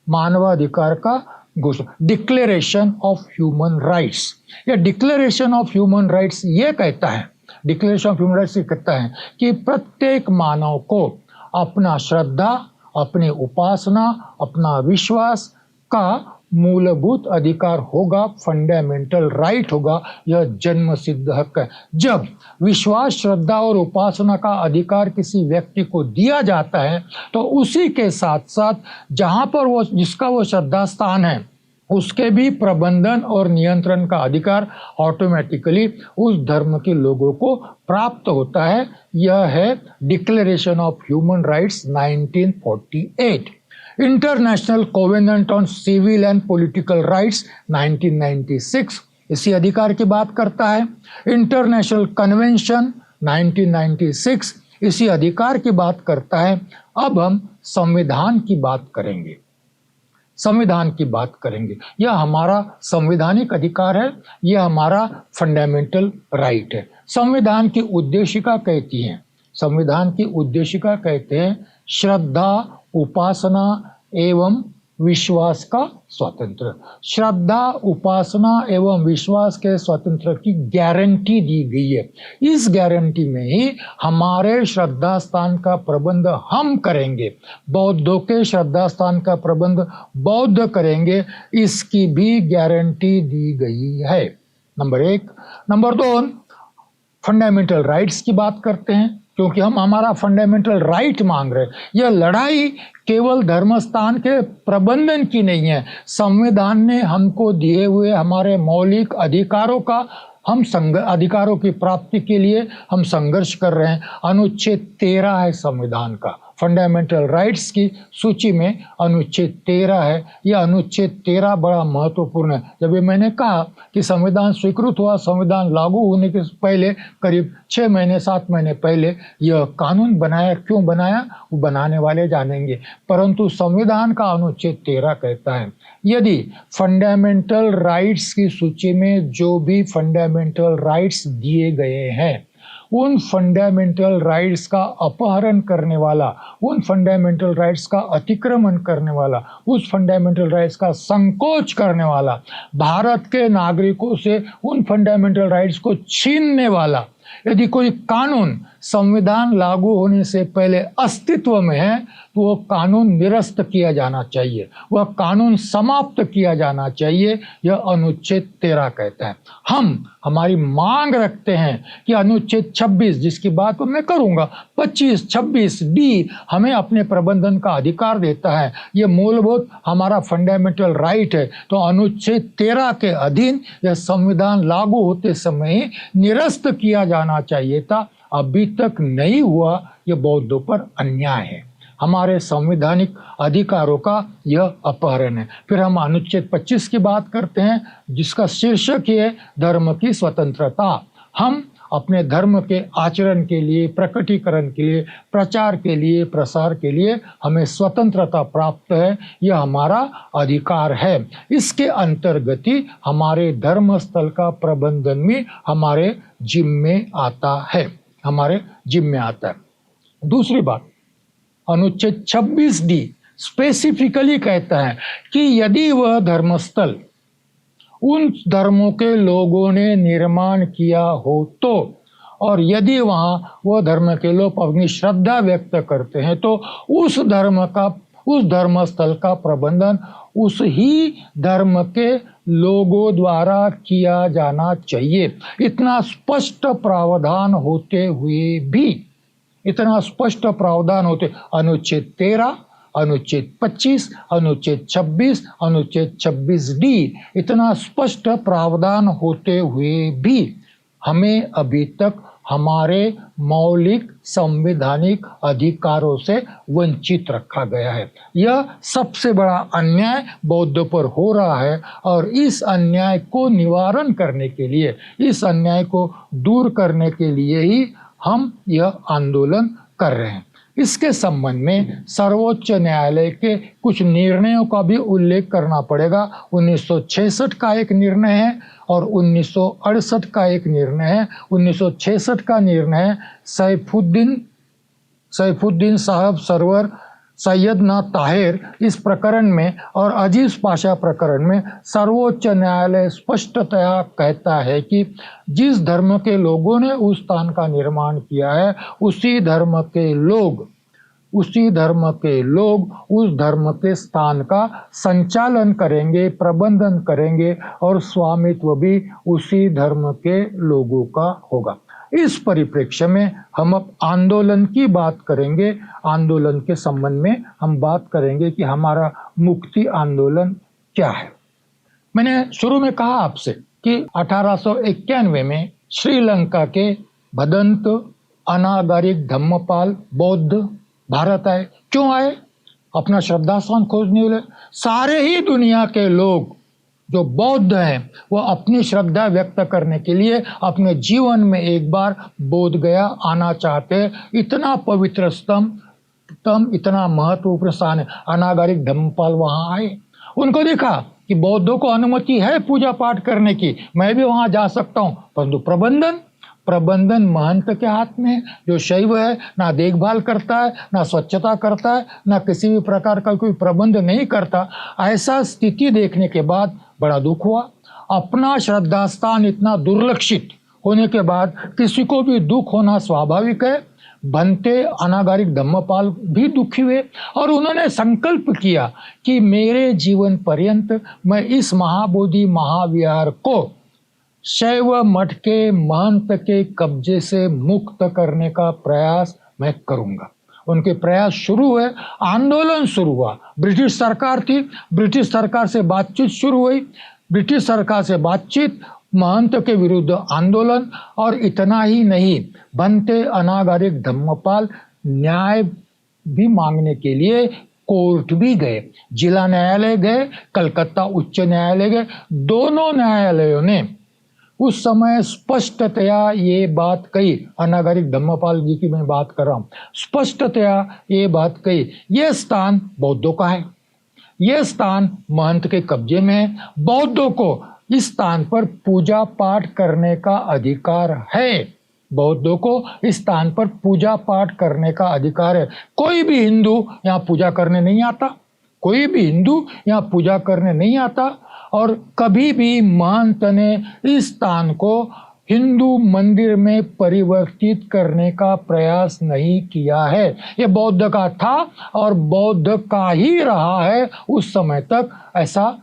मानवाधिकार का घोषणा, डिक्लेरेशन ऑफ ह्यूमन राइट्स। या डिक्लेरेशन ऑफ ह्यूमन राइट्स ये कहता है, डिक्लेरेशन ऑफ ह्यूमन राइट्स ये कहता है कि प्रत्येक मानव को अपना श्रद्धा, अपनी उपासना, अपना विश्वास का मूलभूत अधिकार होगा, फंडामेंटल राइट होगा, यह जन्म सिद्ध हक है। जब विश्वास, श्रद्धा और उपासना का अधिकार किसी व्यक्ति को दिया जाता है तो उसी के साथ साथ जहां पर वो, जिसका वो श्रद्धा स्थान है, उसके भी प्रबंधन और नियंत्रण का अधिकार ऑटोमेटिकली उस धर्म के लोगों को प्राप्त होता है। यह है declaration of human rights 1948। International covenant on civil and political rights 1996 इसी अधिकार की बात करता है। इंटरनेशनल कन्वेंशन 1996 इसी अधिकार की बात करता है। अब हम संविधान की बात करेंगे, संविधान की बात करेंगे। यह हमारा संवैधानिक अधिकार है, यह हमारा फंडामेंटल राइट है। संविधान की उद्देशिका कहती है, संविधान की उद्देशिका कहते हैं श्रद्धा, उपासना एवं विश्वास का स्वतंत्र। श्रद्धा, उपासना एवं विश्वास के स्वतंत्र की गारंटी दी गई है। इस गारंटी में ही हमारे श्रद्धा स्थान का प्रबंध हम करेंगे, बौद्धों के श्रद्धा स्थान का प्रबंध बौद्ध करेंगे, इसकी भी गारंटी दी गई है। नंबर 1। नंबर 2, फंडामेंटल राइट्स की बात करते हैं, क्योंकि हम हमारा फंडामेंटल राइट मांग रहे हैं। यह लड़ाई केवल धर्मस्थान के प्रबंधन की नहीं है, संविधान ने हमको दिए हुए हमारे मौलिक अधिकारों का अधिकारों की प्राप्ति के लिए हम संघर्ष कर रहे हैं। अनुच्छेद 13 है संविधान का, फंडामेंटल राइट्स की सूची में अनुच्छेद 13 है। यह अनुच्छेद 13 बड़ा महत्वपूर्ण है। जब ये मैंने कहा कि संविधान स्वीकृत हुआ, संविधान लागू होने के पहले करीब 6 महीने 7 महीने पहले यह कानून बनाया। क्यों बनाया वो बनाने वाले जानेंगे, परंतु संविधान का अनुच्छेद 13 कहता है यदि फंडामेंटल राइट्स की सूची में जो भी फंडामेंटल राइट्स दिए गए हैं उन फंडामेंटल राइट्स का अपहरण करने वाला, उन फंडामेंटल राइट्स का अतिक्रमण करने वाला, उस फंडामेंटल राइट्स का संकोच करने वाला, भारत के नागरिकों से उन फंडामेंटल राइट्स को छीनने वाला यदि कोई कानून संविधान लागू होने से पहले अस्तित्व में है तो वह कानून निरस्त किया जाना चाहिए, वह कानून समाप्त किया जाना चाहिए। यह अनुच्छेद 13 कहता है। हम हमारी मांग रखते हैं कि अनुच्छेद 26 जिसकी बात मैं करूंगा, 25, 26 डी हमें अपने प्रबंधन का अधिकार देता है। यह मूलभूत हमारा फंडामेंटल राइट है। तो अनुच्छेद 13 के अधीन यह संविधान लागू होते समय ही निरस्त किया जाना चाहिए था, अभी तक नहीं हुआ। यह बौद्धों पर अन्याय है, हमारे संवैधानिक अधिकारों का यह अपहरण है। फिर हम अनुच्छेद 25 की बात करते हैं जिसका शीर्षक है धर्म की स्वतंत्रता। हम अपने धर्म के आचरण के लिए, प्रकटीकरण के लिए, प्रचार के लिए, प्रसार के लिए हमें स्वतंत्रता प्राप्त है, यह हमारा अधिकार है। इसके अंतर्गत ही हमारे धर्म स्थल का प्रबंधन भी हमारे जिम्मे आता है, हमारे जिम्मे आता है। दूसरी बात, अनुच्छेद 26 डी स्पेसिफिकली कहता है कि यदि वह धर्मस्थल उन धर्मों के लोगों ने निर्माण किया हो तो, और यदि वहाँ वह धर्म के लोग अपनी श्रद्धा व्यक्त करते हैं तो उस धर्मस्थल का प्रबंधन उस ही धर्म के लोगों द्वारा किया जाना चाहिए। इतना स्पष्ट प्रावधान होते हुए भी, इतना स्पष्ट प्रावधान होते, अनुच्छेद 13, अनुच्छेद 25, अनुच्छेद 26, अनुच्छेद 26 डी, इतना स्पष्ट प्रावधान होते हुए भी हमें अभी तक हमारे मौलिक संवैधानिक अधिकारों से वंचित रखा गया है। यह सबसे बड़ा अन्याय बौद्धों पर हो रहा है और इस अन्याय को निवारण करने के लिए, इस अन्याय को दूर करने के लिए ही हम यह आंदोलन कर रहे हैं। इसके संबंध में सर्वोच्च न्यायालय के कुछ निर्णयों का भी उल्लेख करना पड़ेगा। 1966 का एक निर्णय है और 1968 का एक निर्णय है। 1966 का निर्णय है सैफुद्दीन साहब सरवर सैयदना ताहिर इस प्रकरण में और अजीज पाशा प्रकरण में सर्वोच्च न्यायालय स्पष्टतया कहता है कि जिस धर्म के लोगों ने उस स्थान का निर्माण किया है उसी धर्म के लोग उस धर्म के स्थान का संचालन करेंगे, प्रबंधन करेंगे और स्वामित्व भी उसी धर्म के लोगों का होगा। इस परिप्रेक्ष्य में हम अब आंदोलन की बात करेंगे। आंदोलन के संबंध में हम बात करेंगे कि हमारा मुक्ति आंदोलन क्या है। मैंने शुरू में कहा आपसे कि 1891 में श्रीलंका के भदंत अनागारिक धम्मपाल बौद्ध भारत आए। क्यों आए? अपना श्रद्धा स्थान खोजने के लिए। सारे ही दुनिया के लोग जो बौद्ध हैं वो अपनी श्रद्धा व्यक्त करने के लिए अपने जीवन में एक बार बोध गया आना चाहते। इतना पवित्र स्तंभ, इतना महत्वपूर्ण स्थान है। अनागारिक धम्मपाल वहां आए, उनको देखा कि बौद्धों को अनुमति है पूजा पाठ करने की, मैं भी वहां जा सकता हूं, परंतु प्रबंधन महंत के हाथ में है। जो शैव है ना देखभाल करता है, ना स्वच्छता करता है, ना किसी भी प्रकार का कोई प्रबंध नहीं करता। ऐसा स्थिति देखने के बाद बड़ा दुख हुआ। अपना श्रद्धा स्थान इतना दुर्लक्षित होने के बाद किसी को भी दुख होना स्वाभाविक है। बनते अनागारिक धम्मपाल भी दुखी हुए और उन्होंने संकल्प किया कि मेरे जीवन पर्यंत मैं इस महाबोधि महाविहार को शैव मठ के महंत के कब्जे से मुक्त करने का प्रयास मैं करूंगा। उनके प्रयास शुरू हुए, आंदोलन शुरू हुआ। ब्रिटिश सरकार थी, ब्रिटिश सरकार से बातचीत शुरू हुई, ब्रिटिश सरकार से बातचीत, महंत के विरुद्ध आंदोलन। और इतना ही नहीं, बनते अनागारिक धम्मपाल न्याय भी मांगने के लिए कोर्ट भी गए, जिला न्यायालय गए, कलकत्ता उच्च न्यायालय गए। दोनों न्यायालयों ने उस समय स्पष्टतया ये बात कही, अनागारिक धम्मपाल जी की मैं बात कर रहा हूँ, स्पष्टतया ये बात कही, ये स्थान बौद्धों का है, ये स्थान महंत के कब्जे में है, बौद्धों को इस स्थान पर पूजा पाठ करने का अधिकार है, बौद्धों को इस स्थान पर पूजा पाठ करने का अधिकार है। कोई भी हिंदू यहाँ पूजा करने नहीं आता, कोई भी हिंदू यहाँ पूजा करने नहीं आता। और कभी भी महंत ने इस स्थान को हिंदू मंदिर में परिवर्तित करने का प्रयास नहीं किया है। ये बौद्ध का था और बौद्ध का ही रहा है उस समय तक, ऐसा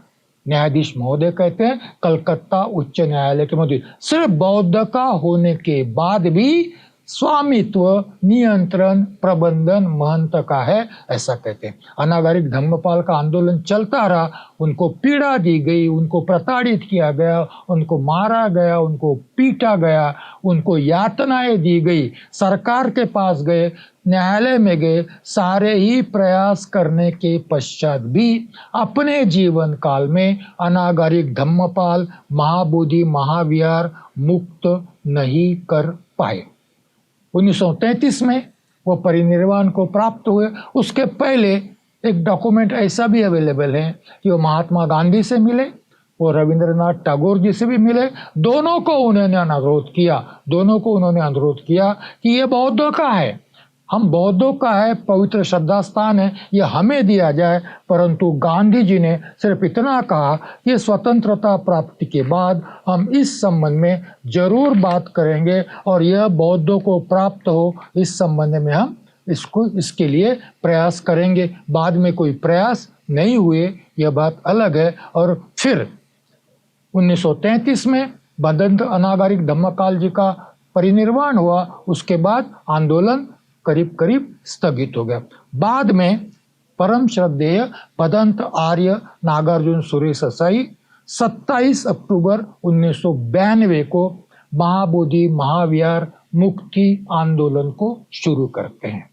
न्यायाधीश महोदय कहते हैं, कलकत्ता उच्च न्यायालय के महोदय। सिर्फ बौद्ध का होने के बाद भी स्वामित्व, नियंत्रण, प्रबंधन महंत का है, ऐसा कहते हैं। अनागारिक धम्मपाल का आंदोलन चलता रहा, उनको पीड़ा दी गई, उनको प्रताड़ित किया गया, उनको मारा गया, उनको पीटा गया, उनको यातनाएं दी गई, सरकार के पास गए, न्यायालय में गए। सारे ही प्रयास करने के पश्चात भी अपने जीवन काल में अनागारिक धम्मपाल महाबोधि महाविहार मुक्त नहीं कर पाए। 1933 में वो परिनिर्वाण को प्राप्त हुए। उसके पहले एक डॉक्यूमेंट ऐसा भी अवेलेबल है कि वो महात्मा गांधी से मिले, वो रविंद्रनाथ टैगोर जी से भी मिले। दोनों को उन्होंने अनुरोध किया कि ये बौद्धों का है, हम बौद्धों का है, पवित्र श्रद्धा स्थान है, ये हमें दिया जाए। परंतु गांधी जी ने सिर्फ इतना कहा कि स्वतंत्रता प्राप्ति के बाद हम इस संबंध में जरूर बात करेंगे और यह बौद्धों को प्राप्त हो इस संबंध में हम इसके लिए प्रयास करेंगे। बाद में कोई प्रयास नहीं हुए, यह बात अलग है। और फिर 1933 में भदंत अनागारिक धम्मपाल जी का परिनिर्वाण हुआ। उसके बाद आंदोलन करीब स्थगित हो गया। बाद में परम श्रद्धेय भदंत आर्य नागार्जुन सुरेश साई 27 अक्टूबर 1992 को महाबोधि महाविहार मुक्ति आंदोलन को शुरू करते हैं।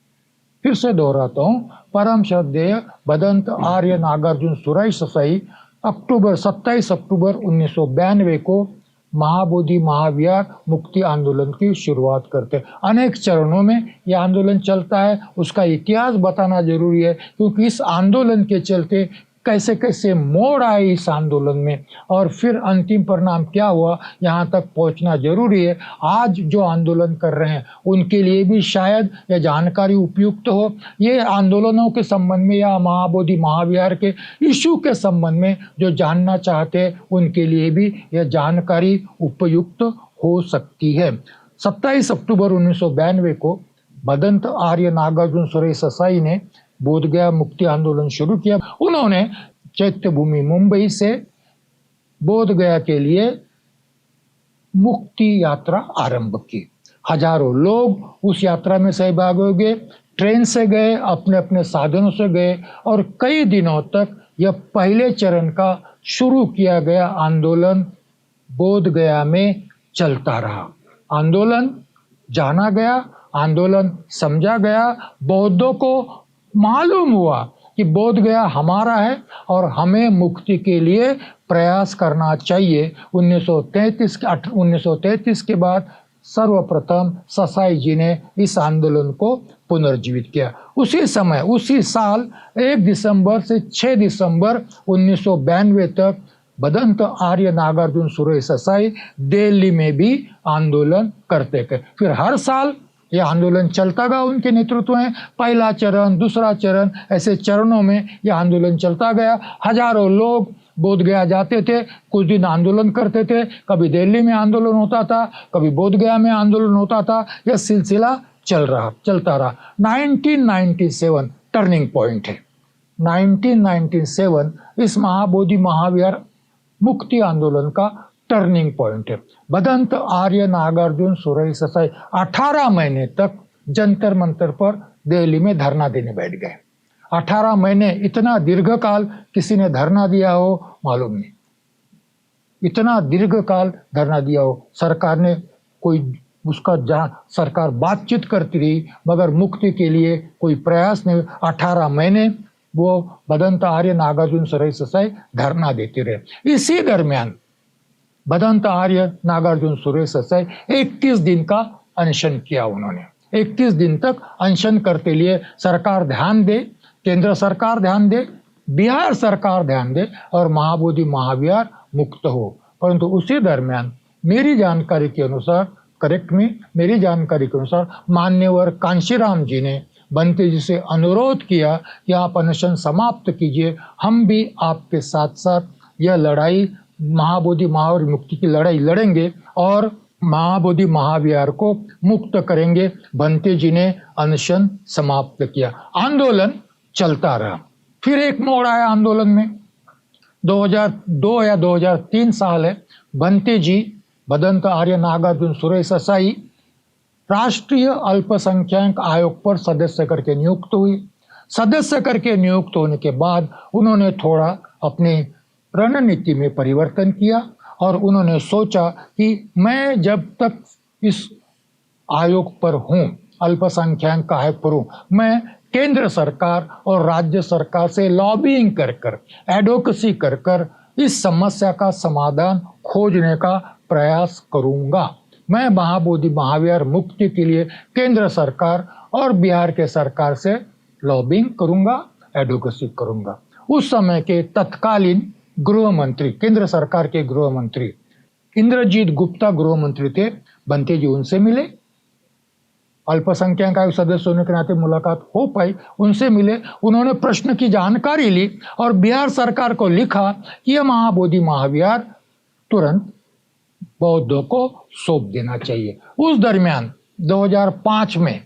फिर से दोहराता हूँ, परम श्रद्धेय भदंत आर्य नागार्जुन सुरेश साई 27 अक्टूबर 1992 को महाबोधि महाविहार मुक्ति आंदोलन की शुरुआत करते हैं। अनेक चरणों में यह आंदोलन चलता है, उसका इतिहास बताना जरूरी है, क्योंकि इस आंदोलन के चलते कैसे कैसे मोड़ आए इस आंदोलन में और फिर अंतिम परिणाम क्या हुआ, यहाँ तक पहुँचना जरूरी है। आज जो आंदोलन कर रहे हैं उनके लिए भी शायद यह जानकारी उपयुक्त हो। ये आंदोलनों के संबंध में या महाबोधि महाविहार के इशू के संबंध में जो जानना चाहते हैं उनके लिए भी यह जानकारी उपयुक्त हो सकती है। 27 अक्टूबर 1992 को भदंत आर्य नागार्जुन सुरेश ससाई ने बोधगया मुक्ति आंदोलन शुरू किया। उन्होंने चैत्य भूमि मुंबई से बोधगया के लिए मुक्ति यात्रा आरंभ की। हजारों लोग उस यात्रा में सहभागी हो गए, ट्रेन से गए, अपने अपने साधनों से गए और कई दिनों तक यह पहले चरण का शुरू किया गया आंदोलन बोधगया में चलता रहा। आंदोलन जाना गया, आंदोलन समझा गया, बौद्धों को मालूम हुआ कि बोधगया हमारा है और हमें मुक्ति के लिए प्रयास करना चाहिए। 1933 के बाद सर्वप्रथम ससाई जी ने इस आंदोलन को पुनर्जीवित किया। उसी समय उसी साल 1 दिसंबर से 6 दिसंबर 1992 तक भदंत आर्य नागार्जुन सुरेश ससाई दिल्ली में भी आंदोलन करते गए। फिर हर साल यह आंदोलन चलता गया उनके नेतृत्व में। पहला चरण, दूसरा चरण, ऐसे चरणों में यह आंदोलन चलता गया। हजारों लोग बोधगया जाते थे, कुछ दिन आंदोलन करते थे, कभी दिल्ली में आंदोलन होता था, कभी बोधगया में आंदोलन होता था। यह सिलसिला चलता रहा। 1997 टर्निंग पॉइंट है। 1997 इस महाबोधि महाविहार मुक्ति आंदोलन का टर्निंग पॉइंट है। भदंत आर्य नागार्जुन सुरेश ससाई 18 महीने तक जंतर मंतर पर दिल्ली में धरना देने बैठ गए। 18 महीने, इतना दीर्घ काल किसी ने धरना दिया हो मालूम नहीं। इतना दीर्घ काल धरना दिया हो, सरकार ने कोई उसका सरकार बातचीत करती रही मगर मुक्ति के लिए कोई प्रयास नहीं। 18 महीने वो भदंत आर्य नागार्जुन सुरेश ससाई धरना देते रहे। इसी दरमियान भदंत आर्य नागार्जुन सुरेश ससाई 21 दिन का अनशन किया। उन्होंने 21 दिन तक अनशन करते लिए सरकार ध्यान दे, केंद्र सरकार ध्यान दे, बिहार सरकार ध्यान दे और महाबोधि महाविहार मुक्त हो। परंतु उसी दरमियान मेरी जानकारी के अनुसार, मेरी जानकारी के अनुसार मान्यवर कांशीराम जी ने बंते जी से अनुरोध किया कि आप अनशन समाप्त कीजिए, हम भी आपके साथ साथ यह लड़ाई, महाबोधि महाविहार मुक्ति की लड़ाई लड़ेंगे और महाबोधि महाविहार को मुक्त करेंगे। बंते जी ने अनशन समाप्त किया। आंदोलन चलता रहा। फिर एक मोड़ आया आंदोलन में। 2002 या 2003 साल है। बंते जी भदंत आर्य नागार्जुन सुरेश ससाई राष्ट्रीय अल्पसंख्यक आयोग पर सदस्य करके नियुक्त हुई। सदस्य करके नियुक्त होने के बाद उन्होंने थोड़ा अपनी रणनीति में परिवर्तन किया और उन्होंने सोचा कि मैं जब तक इस आयोग पर हूँ, अल्पसंख्यक आयोग पर हूँ, मैं केंद्र सरकार और राज्य सरकार से लॉबिंग कर एडवोकेसी कर इस समस्या का समाधान खोजने का प्रयास करूंगा। मैं महाबोधि महाविहार मुक्ति के लिए केंद्र सरकार और बिहार के सरकार से लॉबिंग करूंगा, एडवोकेसी करूंगा। उस समय के तत्कालीन गृह मंत्री, केंद्र सरकार के गृह मंत्री इंद्रजीत गुप्ता गृह मंत्री थे। बंते जी उनसे मिले, अल्पसंख्यक आयोग सदस्य होने के नाते मुलाकात हो पाई, उनसे मिले। उन्होंने प्रश्न की जानकारी ली और बिहार सरकार को लिखा कि यह महाबोधि महाविहार तुरंत बौद्धों को सौंप देना चाहिए। उस दरमियान 2005 में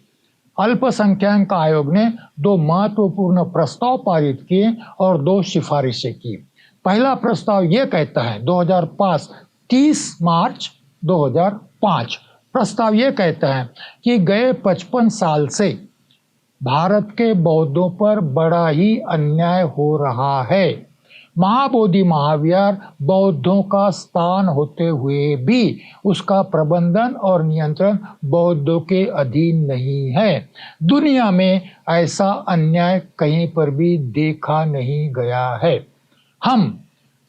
अल्पसंख्यक आयोग ने 2 महत्वपूर्ण प्रस्ताव पारित किए और 2 सिफारिशें की। पहला प्रस्ताव यह कहता है 2005 30 मार्च 2005 प्रस्ताव यह कहता है कि गए 55 साल से भारत के बौद्धों पर बड़ा ही अन्याय हो रहा है। महाबोधि महाविहार बौद्धों का स्थान होते हुए भी उसका प्रबंधन और नियंत्रण बौद्धों के अधीन नहीं है। दुनिया में ऐसा अन्याय कहीं पर भी देखा नहीं गया है। हम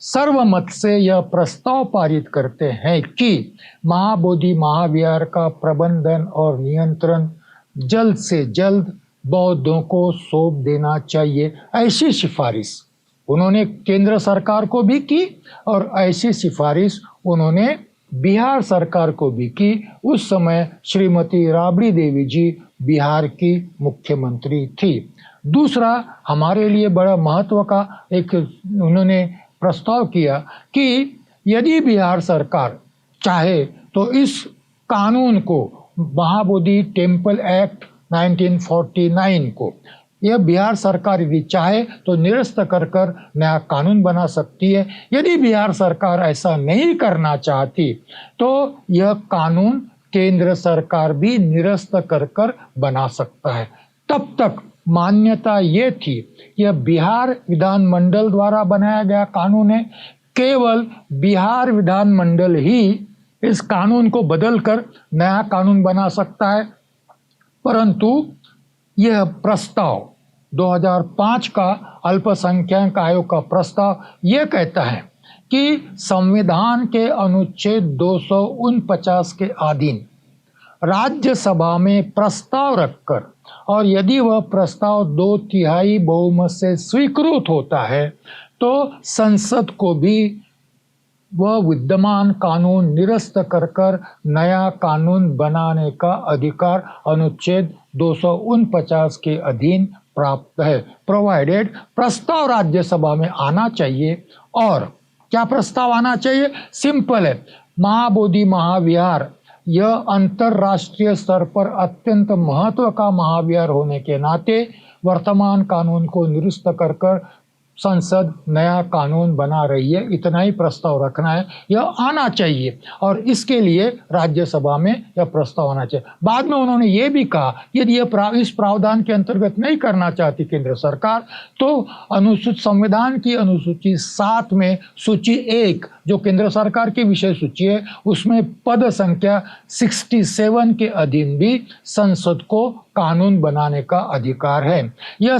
सर्वमत से यह प्रस्ताव पारित करते हैं कि महाबोधि महाविहार का प्रबंधन और नियंत्रण जल्द से जल्द बौद्धों को सौंप देना चाहिए। ऐसी सिफारिश उन्होंने केंद्र सरकार को भी की और ऐसी सिफारिश उन्होंने बिहार सरकार को भी की। उस समय श्रीमती राबड़ी देवी जी बिहार की मुख्यमंत्री थी। दूसरा हमारे लिए बड़ा महत्व का एक उन्होंने प्रस्ताव किया कि यदि बिहार सरकार चाहे तो इस कानून को, महाबोधि टेम्पल एक्ट 1949 को, यह बिहार सरकार यदि चाहे तो निरस्त कर कर नया कानून बना सकती है। यदि बिहार सरकार ऐसा नहीं करना चाहती तो यह कानून केंद्र सरकार भी निरस्त कर कर बना सकता है। तब तक मान्यता ये थी, यह बिहार विधानमंडल द्वारा बनाया गया कानून है, केवल बिहार विधानमंडल ही इस कानून को बदलकर नया कानून बना सकता है। परंतु यह प्रस्ताव 2005 का अल्पसंख्यक आयोग का प्रस्ताव यह कहता है कि संविधान के अनुच्छेद 249 के अधीन राज्यसभा में प्रस्ताव रखकर, और यदि वह प्रस्ताव 2/3 बहुमत से स्वीकृत होता है तो संसद को भी वह विद्यमान कानून निरस्त कर कर नया कानून बनाने का अधिकार अनुच्छेद 249 के अधीन प्राप्त है, प्रोवाइडेड प्रस्ताव राज्यसभा में आना चाहिए। और क्या प्रस्ताव आना चाहिए? सिंपल है, महाबोधि महाविहार यह अंतरराष्ट्रीय स्तर पर अत्यंत महत्व का महाविहार होने के नाते वर्तमान कानून को निरस्त कर कर संसद नया कानून बना रही है, इतना ही प्रस्ताव रखना है, यह आना चाहिए और इसके लिए राज्यसभा में यह प्रस्ताव आना चाहिए। बाद में उन्होंने ये भी कहा यदि यह इस प्रावधान के अंतर्गत नहीं करना चाहती केंद्र सरकार तो अनुसूचित संविधान की अनुसूची 7 में सूची 1 जो केंद्र सरकार की विषय सूची है उसमें पद संख्या 67 के अधीन भी संसद को कानून बनाने का अधिकार है। यह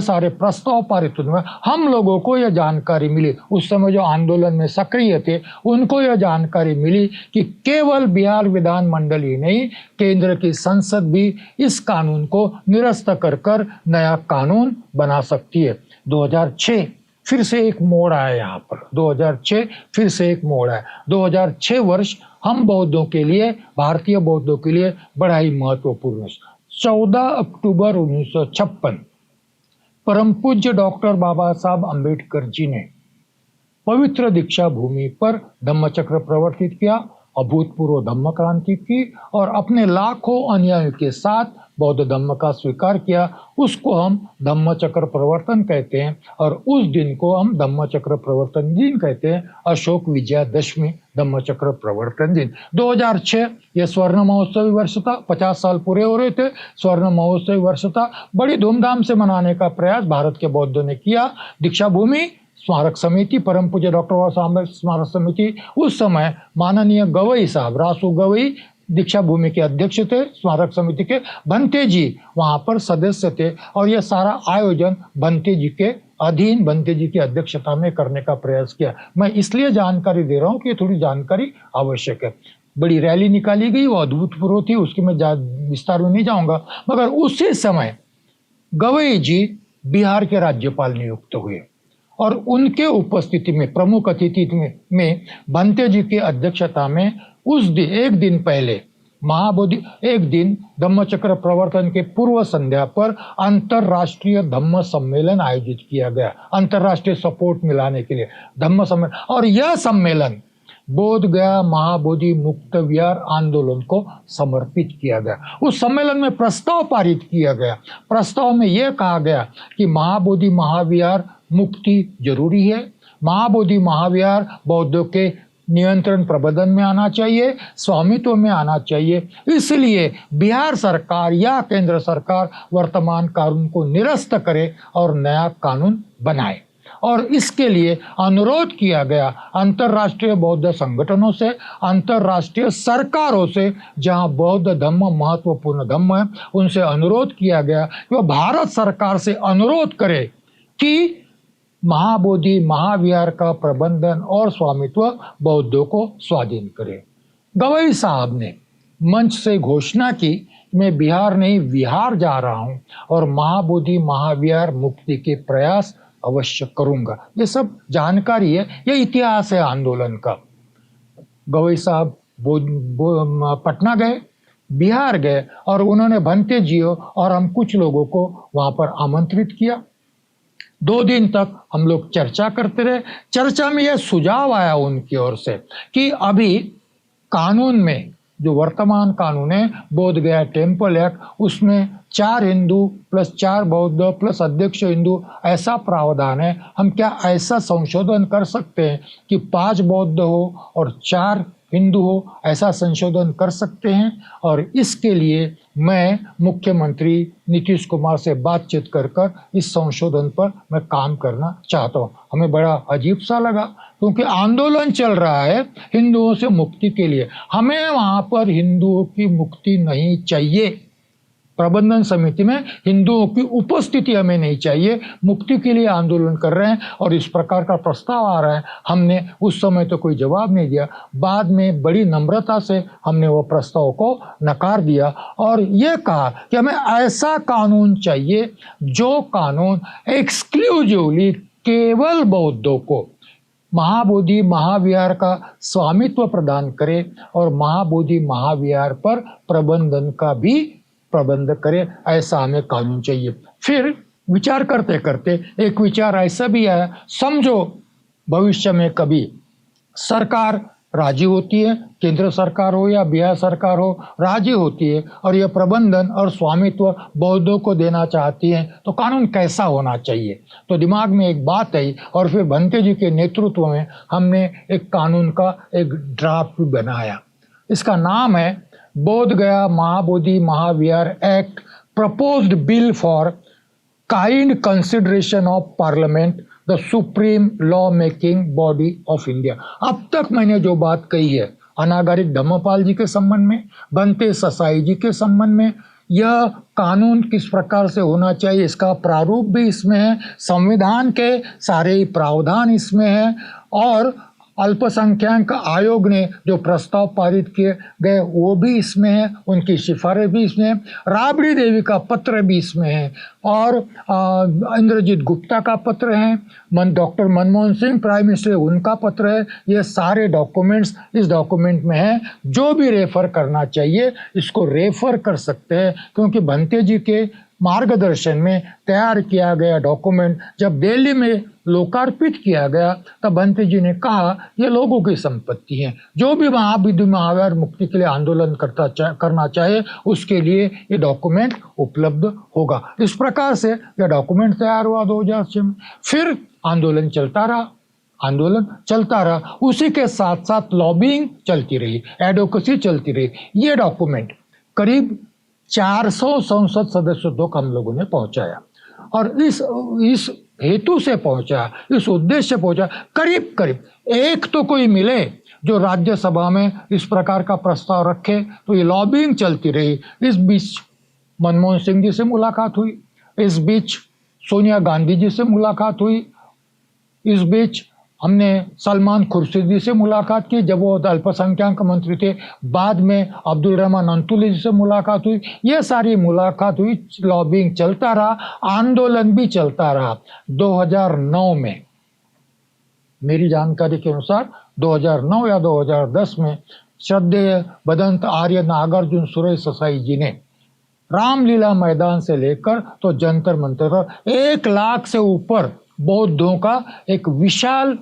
सारे प्रस्ताव पारित हुए। हम लोगों को यह जानकारी मिली, उस समय जो आंदोलन में सक्रिय थे उनको यह जानकारी मिली कि केवल बिहार विधानमंडल ही नहीं, केंद्र की संसद भी इस कानून को निरस्त कर कर नया कानून बना सकती है। 2006 फिर से एक मोड़ आया, यहाँ पर 2006 फिर से एक मोड़ आया। 2006 वर्ष हम बौद्धों के लिए, भारतीय बौद्धों के लिए बड़ा ही महत्वपूर्ण। 14 अक्टूबर 1956 परम पूज्य डॉक्टर बाबा साहब अम्बेडकर जी ने पवित्र दीक्षा भूमि पर धम्मचक्र प्रवर्तित किया, अभूतपूर्व धम्म क्रांति की और अपने लाखों अनुयायियों के साथ बौद्ध धम्म का स्वीकार किया। उसको हम धम्मचक्र प्रवर्तन कहते हैं और उस दिन को हम धम्मचक्र प्रवर्तन दिन कहते हैं, अशोक विजयादशमी धम्मचक्र प्रवर्तन दिन। 2006 ये स्वर्ण महोत्सवी वर्ष था, 50 साल पूरे हो रहे थे, स्वर्ण महोत्सवी वर्ष था। बड़ी धूमधाम से मनाने का प्रयास भारत के बौद्धों ने किया। दीक्षा भूमि स्मारक समिति, परम पूज्य डॉक्टर बाबा साहब स्मारक समिति, उस समय माननीय गवई साहब, रासू गवई दीक्षा भूमि के अध्यक्ष थे स्मारक समिति के, भंते जी वहां पर सदस्य थे और यह सारा आयोजन भंते जी के अधीन, भंते जी की अध्यक्षता में करने का प्रयास किया। मैं इसलिए जानकारी दे रहा हूँ कि थोड़ी जानकारी आवश्यक है। बड़ी रैली निकाली गई, वो अद्भुतपूर्व थी, उसकी मैं विस्तार में नहीं जाऊंगा, मगर उसी समय गवई जी बिहार के राज्यपाल नियुक्त हुए और उनके उपस्थिति में, प्रमुख अतिथि में भंते जी की अध्यक्षता में उस दिन, एक दिन पहले महाबोधि, एक दिन धम्मचक्र प्रवर्तन के पूर्व संध्या पर अंतरराष्ट्रीय धम्म सम्मेलन आयोजित किया गया, अंतरराष्ट्रीय सपोर्ट मिलाने के लिए धम्म सम्मेलन। और यह सम्मेलन बोध गया महाबोधि मुक्त विहार आंदोलन को समर्पित किया गया। उस सम्मेलन में प्रस्ताव पारित किया गया। प्रस्ताव में यह कहा गया कि महाबोधि महाविहार मुक्ति जरूरी है, महाबोधि महाविहार बौद्धों के नियंत्रण प्रबंधन में आना चाहिए, स्वामित्व में आना चाहिए। इसलिए बिहार सरकार या केंद्र सरकार वर्तमान कानून को निरस्त करे और नया कानून बनाए। और इसके लिए अनुरोध किया गया अंतर्राष्ट्रीय बौद्ध संगठनों से, अंतर्राष्ट्रीय सरकारों से, जहां बौद्ध धम्म महत्वपूर्ण धम्म है, उनसे अनुरोध किया गया कि वह भारत सरकार से अनुरोध करे कि महाबोधि महाविहार का प्रबंधन और स्वामित्व बौद्धों को स्वाधीन करे। गवई साहब ने मंच से घोषणा की, मैं बिहार नहीं विहार जा रहा हूं और महाबोधि महाविहार मुक्ति के प्रयास अवश्य करूंगा। ये सब जानकारी है, ये इतिहास है आंदोलन का। गवई साहब पटना गए, बिहार गए और उन्होंने भंते जी और हम कुछ लोगों को वहां पर आमंत्रित किया। 2 दिन तक हम लोग चर्चा करते रहे। चर्चा में यह सुझाव आया उनकी ओर से कि अभी कानून में, जो वर्तमान कानून है बोध गया टेम्पल एक्ट, उसमें 4 हिंदू प्लस 4 बौद्ध प्लस अध्यक्ष हिंदू ऐसा प्रावधान है। हम क्या ऐसा संशोधन कर सकते हैं कि 5 बौद्ध हो और 4 हिंदू हो? ऐसा संशोधन कर सकते हैं। और इसके लिए मैं मुख्यमंत्री नीतीश कुमार से बातचीत कर इस संशोधन पर मैं काम करना चाहता हूँ। हमें बड़ा अजीब सा लगा, क्योंकि आंदोलन चल रहा है हिंदुओं से मुक्ति के लिए। हमें वहां पर हिंदुओं की मुक्ति नहीं चाहिए। प्रबंधन समिति में हिंदुओं की उपस्थिति हमें नहीं चाहिए। मुक्ति के लिए आंदोलन कर रहे हैं और इस प्रकार का प्रस्ताव आ रहा है। हमने उस समय तो कोई जवाब नहीं दिया। बाद में बड़ी नम्रता से हमने वो प्रस्ताव को नकार दिया और ये कहा कि हमें ऐसा कानून चाहिए जो कानून एक्सक्लूसिवली केवल बौद्धों को महाबोधि महाविहार का स्वामित्व प्रदान करे और महाबोधि महाविहार पर प्रबंधन का भी प्रबंध करे। ऐसा हमें कानून चाहिए। फिर विचार करते करते एक विचार ऐसा भी आया, समझो भविष्य में कभी सरकार राजी होती है, केंद्र सरकार हो या बिहार सरकार हो, राजी होती है और यह प्रबंधन और स्वामित्व बौद्धों को देना चाहती है, तो कानून कैसा होना चाहिए? तो दिमाग में एक बात आई और फिर भंते जी के नेतृत्व में हमने एक कानून का एक ड्राफ्ट भी बनाया। इसका नाम है Bodh Gaya Mahabodhi Mahavihara act, proposed bill for kind consideration of parliament, the supreme law making body of India. अब तक मैंने जो बात कही है अनागारिक धम्मपाल जी के संबंध में, बनते ससाई जी के संबंध में, यह कानून किस प्रकार से होना चाहिए इसका प्रारूप भी इसमें है, संविधान के सारे प्रावधान इसमें है और अल्पसंख्यक आयोग ने जो प्रस्ताव पारित किए गए वो भी इसमें है, उनकी सिफारिश भी इसमें है, राबड़ी देवी का पत्र भी इसमें है और इंद्रजीत गुप्ता का पत्र है, doctor Manmohan Singh prime minister उनका पत्र है। ये सारे डॉक्यूमेंट्स इस डॉक्यूमेंट में हैं। जो भी रेफर करना चाहिए इसको रेफर कर सकते हैं, क्योंकि भंते जी के मार्गदर्शन में तैयार किया गया डॉक्यूमेंट जब दिल्ली में लोकार्पित किया गया तब भंते जी ने कहा ये लोगों की संपत्ति है, जो भी महाबोधि महाविहार मुक्ति के लिए आंदोलन करना चाहे उसके लिए ये डॉक्यूमेंट उपलब्ध होगा। इस प्रकार से यह डॉक्यूमेंट तैयार हुआ 2006 में। फिर आंदोलन चलता रहा, उसी के साथ साथ लॉबिंग चलती रही, एडवोकेसी चलती रही। ये डॉक्यूमेंट करीब 400 संसद सदस्यों तक हम लोगों ने पहुंचाया और इस हेतु से पहुंचा, इस उद्देश्य से पहुंचा, करीब करीब एक तो कोई मिले जो राज्यसभा में इस प्रकार का प्रस्ताव रखे। तो ये लॉबिंग चलती रही। इस बीच मनमोहन सिंह जी से मुलाकात हुई, इस बीच सोनिया गांधी जी से मुलाकात हुई, इस बीच हमने सलमान खुर्शीदी से मुलाकात की जब वो अल्पसंख्यक मंत्री थे, बाद में अब्दुल रहमान अंतुली जी से मुलाकात हुई। ये सारी मुलाकात हुई, लॉबिंग चलता रहा, आंदोलन भी चलता रहा। 2009 में मेरी जानकारी के अनुसार 2009 या 2010 में श्रद्धेय भदंत आर्य नागार्जुन सुरेश ससाई जी ने रामलीला मैदान से लेकर तो जंतर मंतर पर 1 लाख से ऊपर बौद्धों का एक विशाल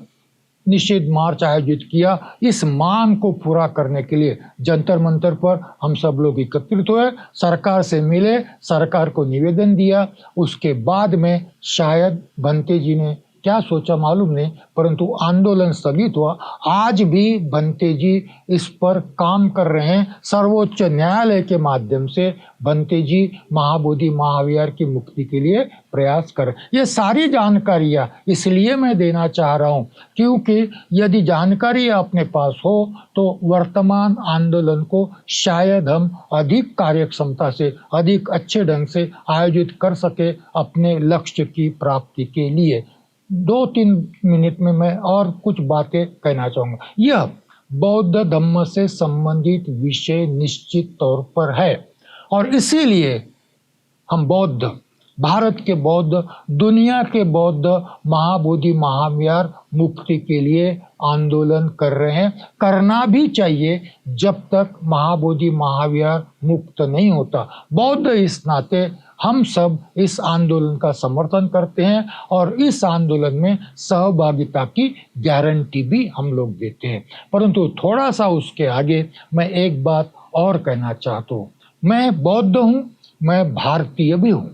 निषेध मार्च आयोजित किया। इस मांग को पूरा करने के लिए जंतर मंतर पर हम सब लोग एकत्रित हुए, सरकार से मिले, सरकार को निवेदन दिया। उसके बाद में शायद भंते जी ने क्या सोचा मालूम नहीं, परंतु आंदोलन स्थगित हुआ। आज भी भंते जी इस पर काम कर रहे हैं। सर्वोच्च न्यायालय के माध्यम से भंते जी महाबोधि महाविहार की मुक्ति के लिए प्रयास कर। ये सारी जानकारियाँ इसलिए मैं देना चाह रहा हूँ क्योंकि यदि जानकारी अपने पास हो तो वर्तमान आंदोलन को शायद हम अधिक कार्यक्षमता से, अधिक अच्छे ढंग से आयोजित कर सके अपने लक्ष्य की प्राप्ति के लिए। 2-3 मिनट में मैं और कुछ बातें कहना चाहूँगा। यह बौद्ध धम्म से संबंधित विषय निश्चित तौर पर है और इसीलिए हम बौद्ध भारत के बौद्ध दुनिया के बौद्ध महाबोधि महावीर मुक्ति के लिए आंदोलन कर रहे हैं, करना भी चाहिए जब तक महाबोधि महावीर मुक्त नहीं होता। बौद्ध इस नाते हम सब इस आंदोलन का समर्थन करते हैं और इस आंदोलन में सहभागिता की गारंटी भी हम लोग देते हैं। परंतु थोड़ा सा उसके आगे मैं एक बात और कहना चाहता हूँ। मैं बौद्ध हूँ, मैं भारतीय भी हूँ।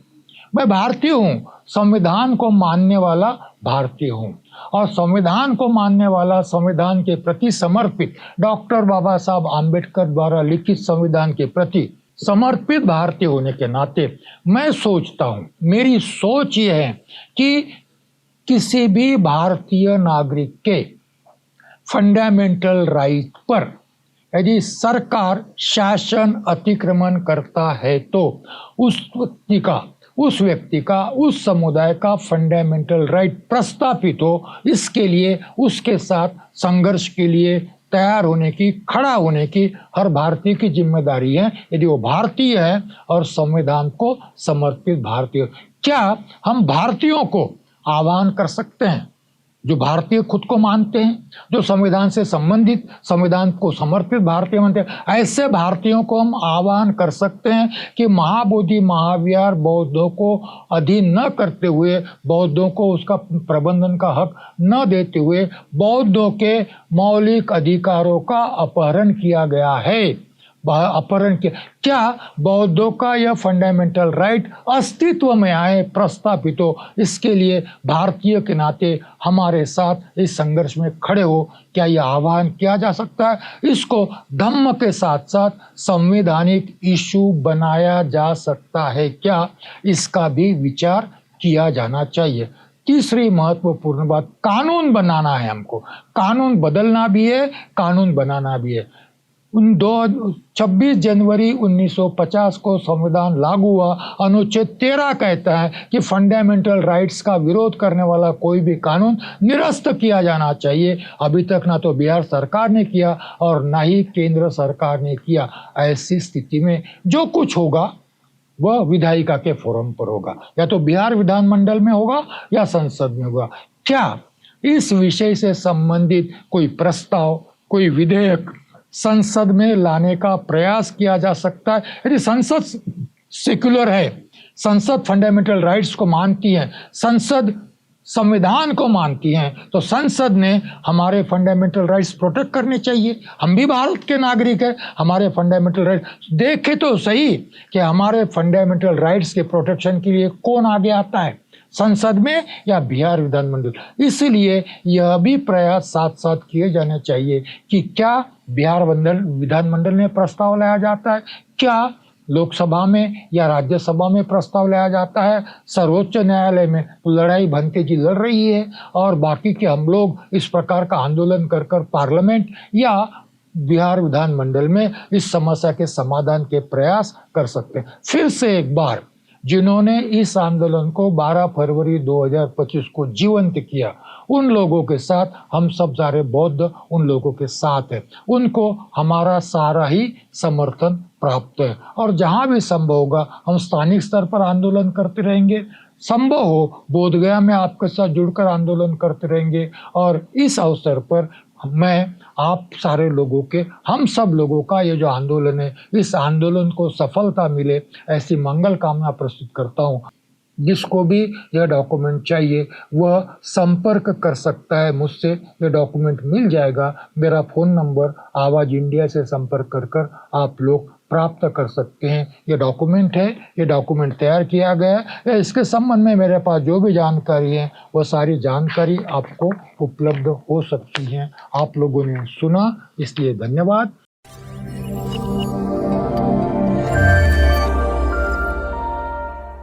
मैं भारतीय हूँ, संविधान को मानने वाला भारतीय हूँ और संविधान को मानने वाला, संविधान के प्रति समर्पित, डॉक्टर बाबा साहब आम्बेडकर द्वारा लिखित संविधान के प्रति समर्पित भारतीय होने के नाते मैं सोचता हूँ, मेरी सोच ये है कि किसी भी भारतीय नागरिक के फंडामेंटल राइट पर यदि सरकार शासन अतिक्रमण करता है तो उस व्यक्ति का उस समुदाय का फंडामेंटल राइट प्रस्तापित हो, इसके लिए उसके साथ संघर्ष के लिए तैयार होने की, खड़ा होने की हर भारतीय की जिम्मेदारी है, यदि वो भारतीय है और संविधान को समर्पित भारतीय। क्या हम भारतीयों को आह्वान कर सकते हैं, जो भारतीय खुद को मानते हैं, जो संविधान से संबंधित, संविधान को समर्पित भारतीय मानते हैं, ऐसे भारतीयों को हम आह्वान कर सकते हैं कि महाबोधि महावीर बौद्धों को अधीन न करते हुए, बौद्धों को उसका प्रबंधन का हक न देते हुए बौद्धों के मौलिक अधिकारों का अपहरण किया गया है। अपहरण के क्या बौद्धों का यह फंडामेंटल राइट अस्तित्व में आए, प्रस्तापित हो, इसके लिए भारतीय के नाते हमारे साथ इस संघर्ष में खड़े हो, क्या यह आह्वान किया जा सकता है? इसको धम्म के साथ साथ संवैधानिक इशू बनाया जा सकता है क्या? इसका भी विचार किया जाना चाहिए। तीसरी महत्वपूर्ण बात, कानून बनाना है हमको। कानून बदलना भी है, कानून बनाना भी है। 26 जनवरी 1950 को संविधान लागू हुआ। अनुच्छेद 13 कहता है कि फंडामेंटल राइट्स का विरोध करने वाला कोई भी कानून निरस्त किया जाना चाहिए। अभी तक ना तो बिहार सरकार ने किया और ना ही केंद्र सरकार ने किया। ऐसी स्थिति में जो कुछ होगा वह विधायिका के फोरम पर होगा, या तो बिहार विधानमंडल में होगा या संसद में होगा। क्या इस विषय से संबंधित कोई प्रस्ताव, कोई विधेयक संसद में लाने का प्रयास किया जा सकता है? यदि संसद सेक्युलर है, संसद फंडामेंटल राइट्स को मानती है, संसद संविधान को मानती है, तो संसद ने हमारे फंडामेंटल राइट्स प्रोटेक्ट करने चाहिए। हम भी भारत के नागरिक हैं, हमारे फंडामेंटल राइट्स देखे तो सही कि हमारे फंडामेंटल राइट्स के प्रोटेक्शन के लिए कौन आगे आता है, संसद में या बिहार विधानमंडल। इसलिए यह भी प्रयास साथ साथ किए जाने चाहिए कि क्या बिहार विधानमंडल में प्रस्ताव लाया जाता है, क्या लोकसभा में या राज्यसभा में प्रस्ताव लाया जाता है। सर्वोच्च न्यायालय में लड़ाई भंते जी लड़ रही है और बाकी के हम लोग इस प्रकार का आंदोलन कर पार्लियामेंट या बिहार विधानमंडल में इस समस्या के समाधान के प्रयास कर सकते हैं। फिर से एक बार जिन्होंने इस आंदोलन को 12 फरवरी 2025 को जीवंत किया, उन लोगों के साथ हम सब सारे बौद्ध उन लोगों के साथ हैं। उनको हमारा सारा ही समर्थन प्राप्त है और जहां भी संभव होगा हम स्थानिक स्तर पर आंदोलन करते रहेंगे। संभव हो बोधगया में आपके साथ जुड़कर आंदोलन करते रहेंगे। और इस अवसर पर मैं आप सारे लोगों के, हम सब लोगों का ये जो आंदोलन है, इस आंदोलन को सफलता मिले ऐसी मंगल कामना प्रस्तुत करता हूँ। जिसको भी यह डॉक्यूमेंट चाहिए वह संपर्क कर सकता है मुझसे, यह डॉक्यूमेंट मिल जाएगा। मेरा फ़ोन नंबर आवाज़ इंडिया से संपर्क कर आप लोग प्राप्त कर सकते हैं। ये डॉक्यूमेंट है, ये डॉक्यूमेंट तैयार किया गया है। इसके संबंध में मेरे पास जो भी जानकारी है वह सारी जानकारी आपको उपलब्ध हो सकती है। आप लोगों ने सुना इसलिए धन्यवाद।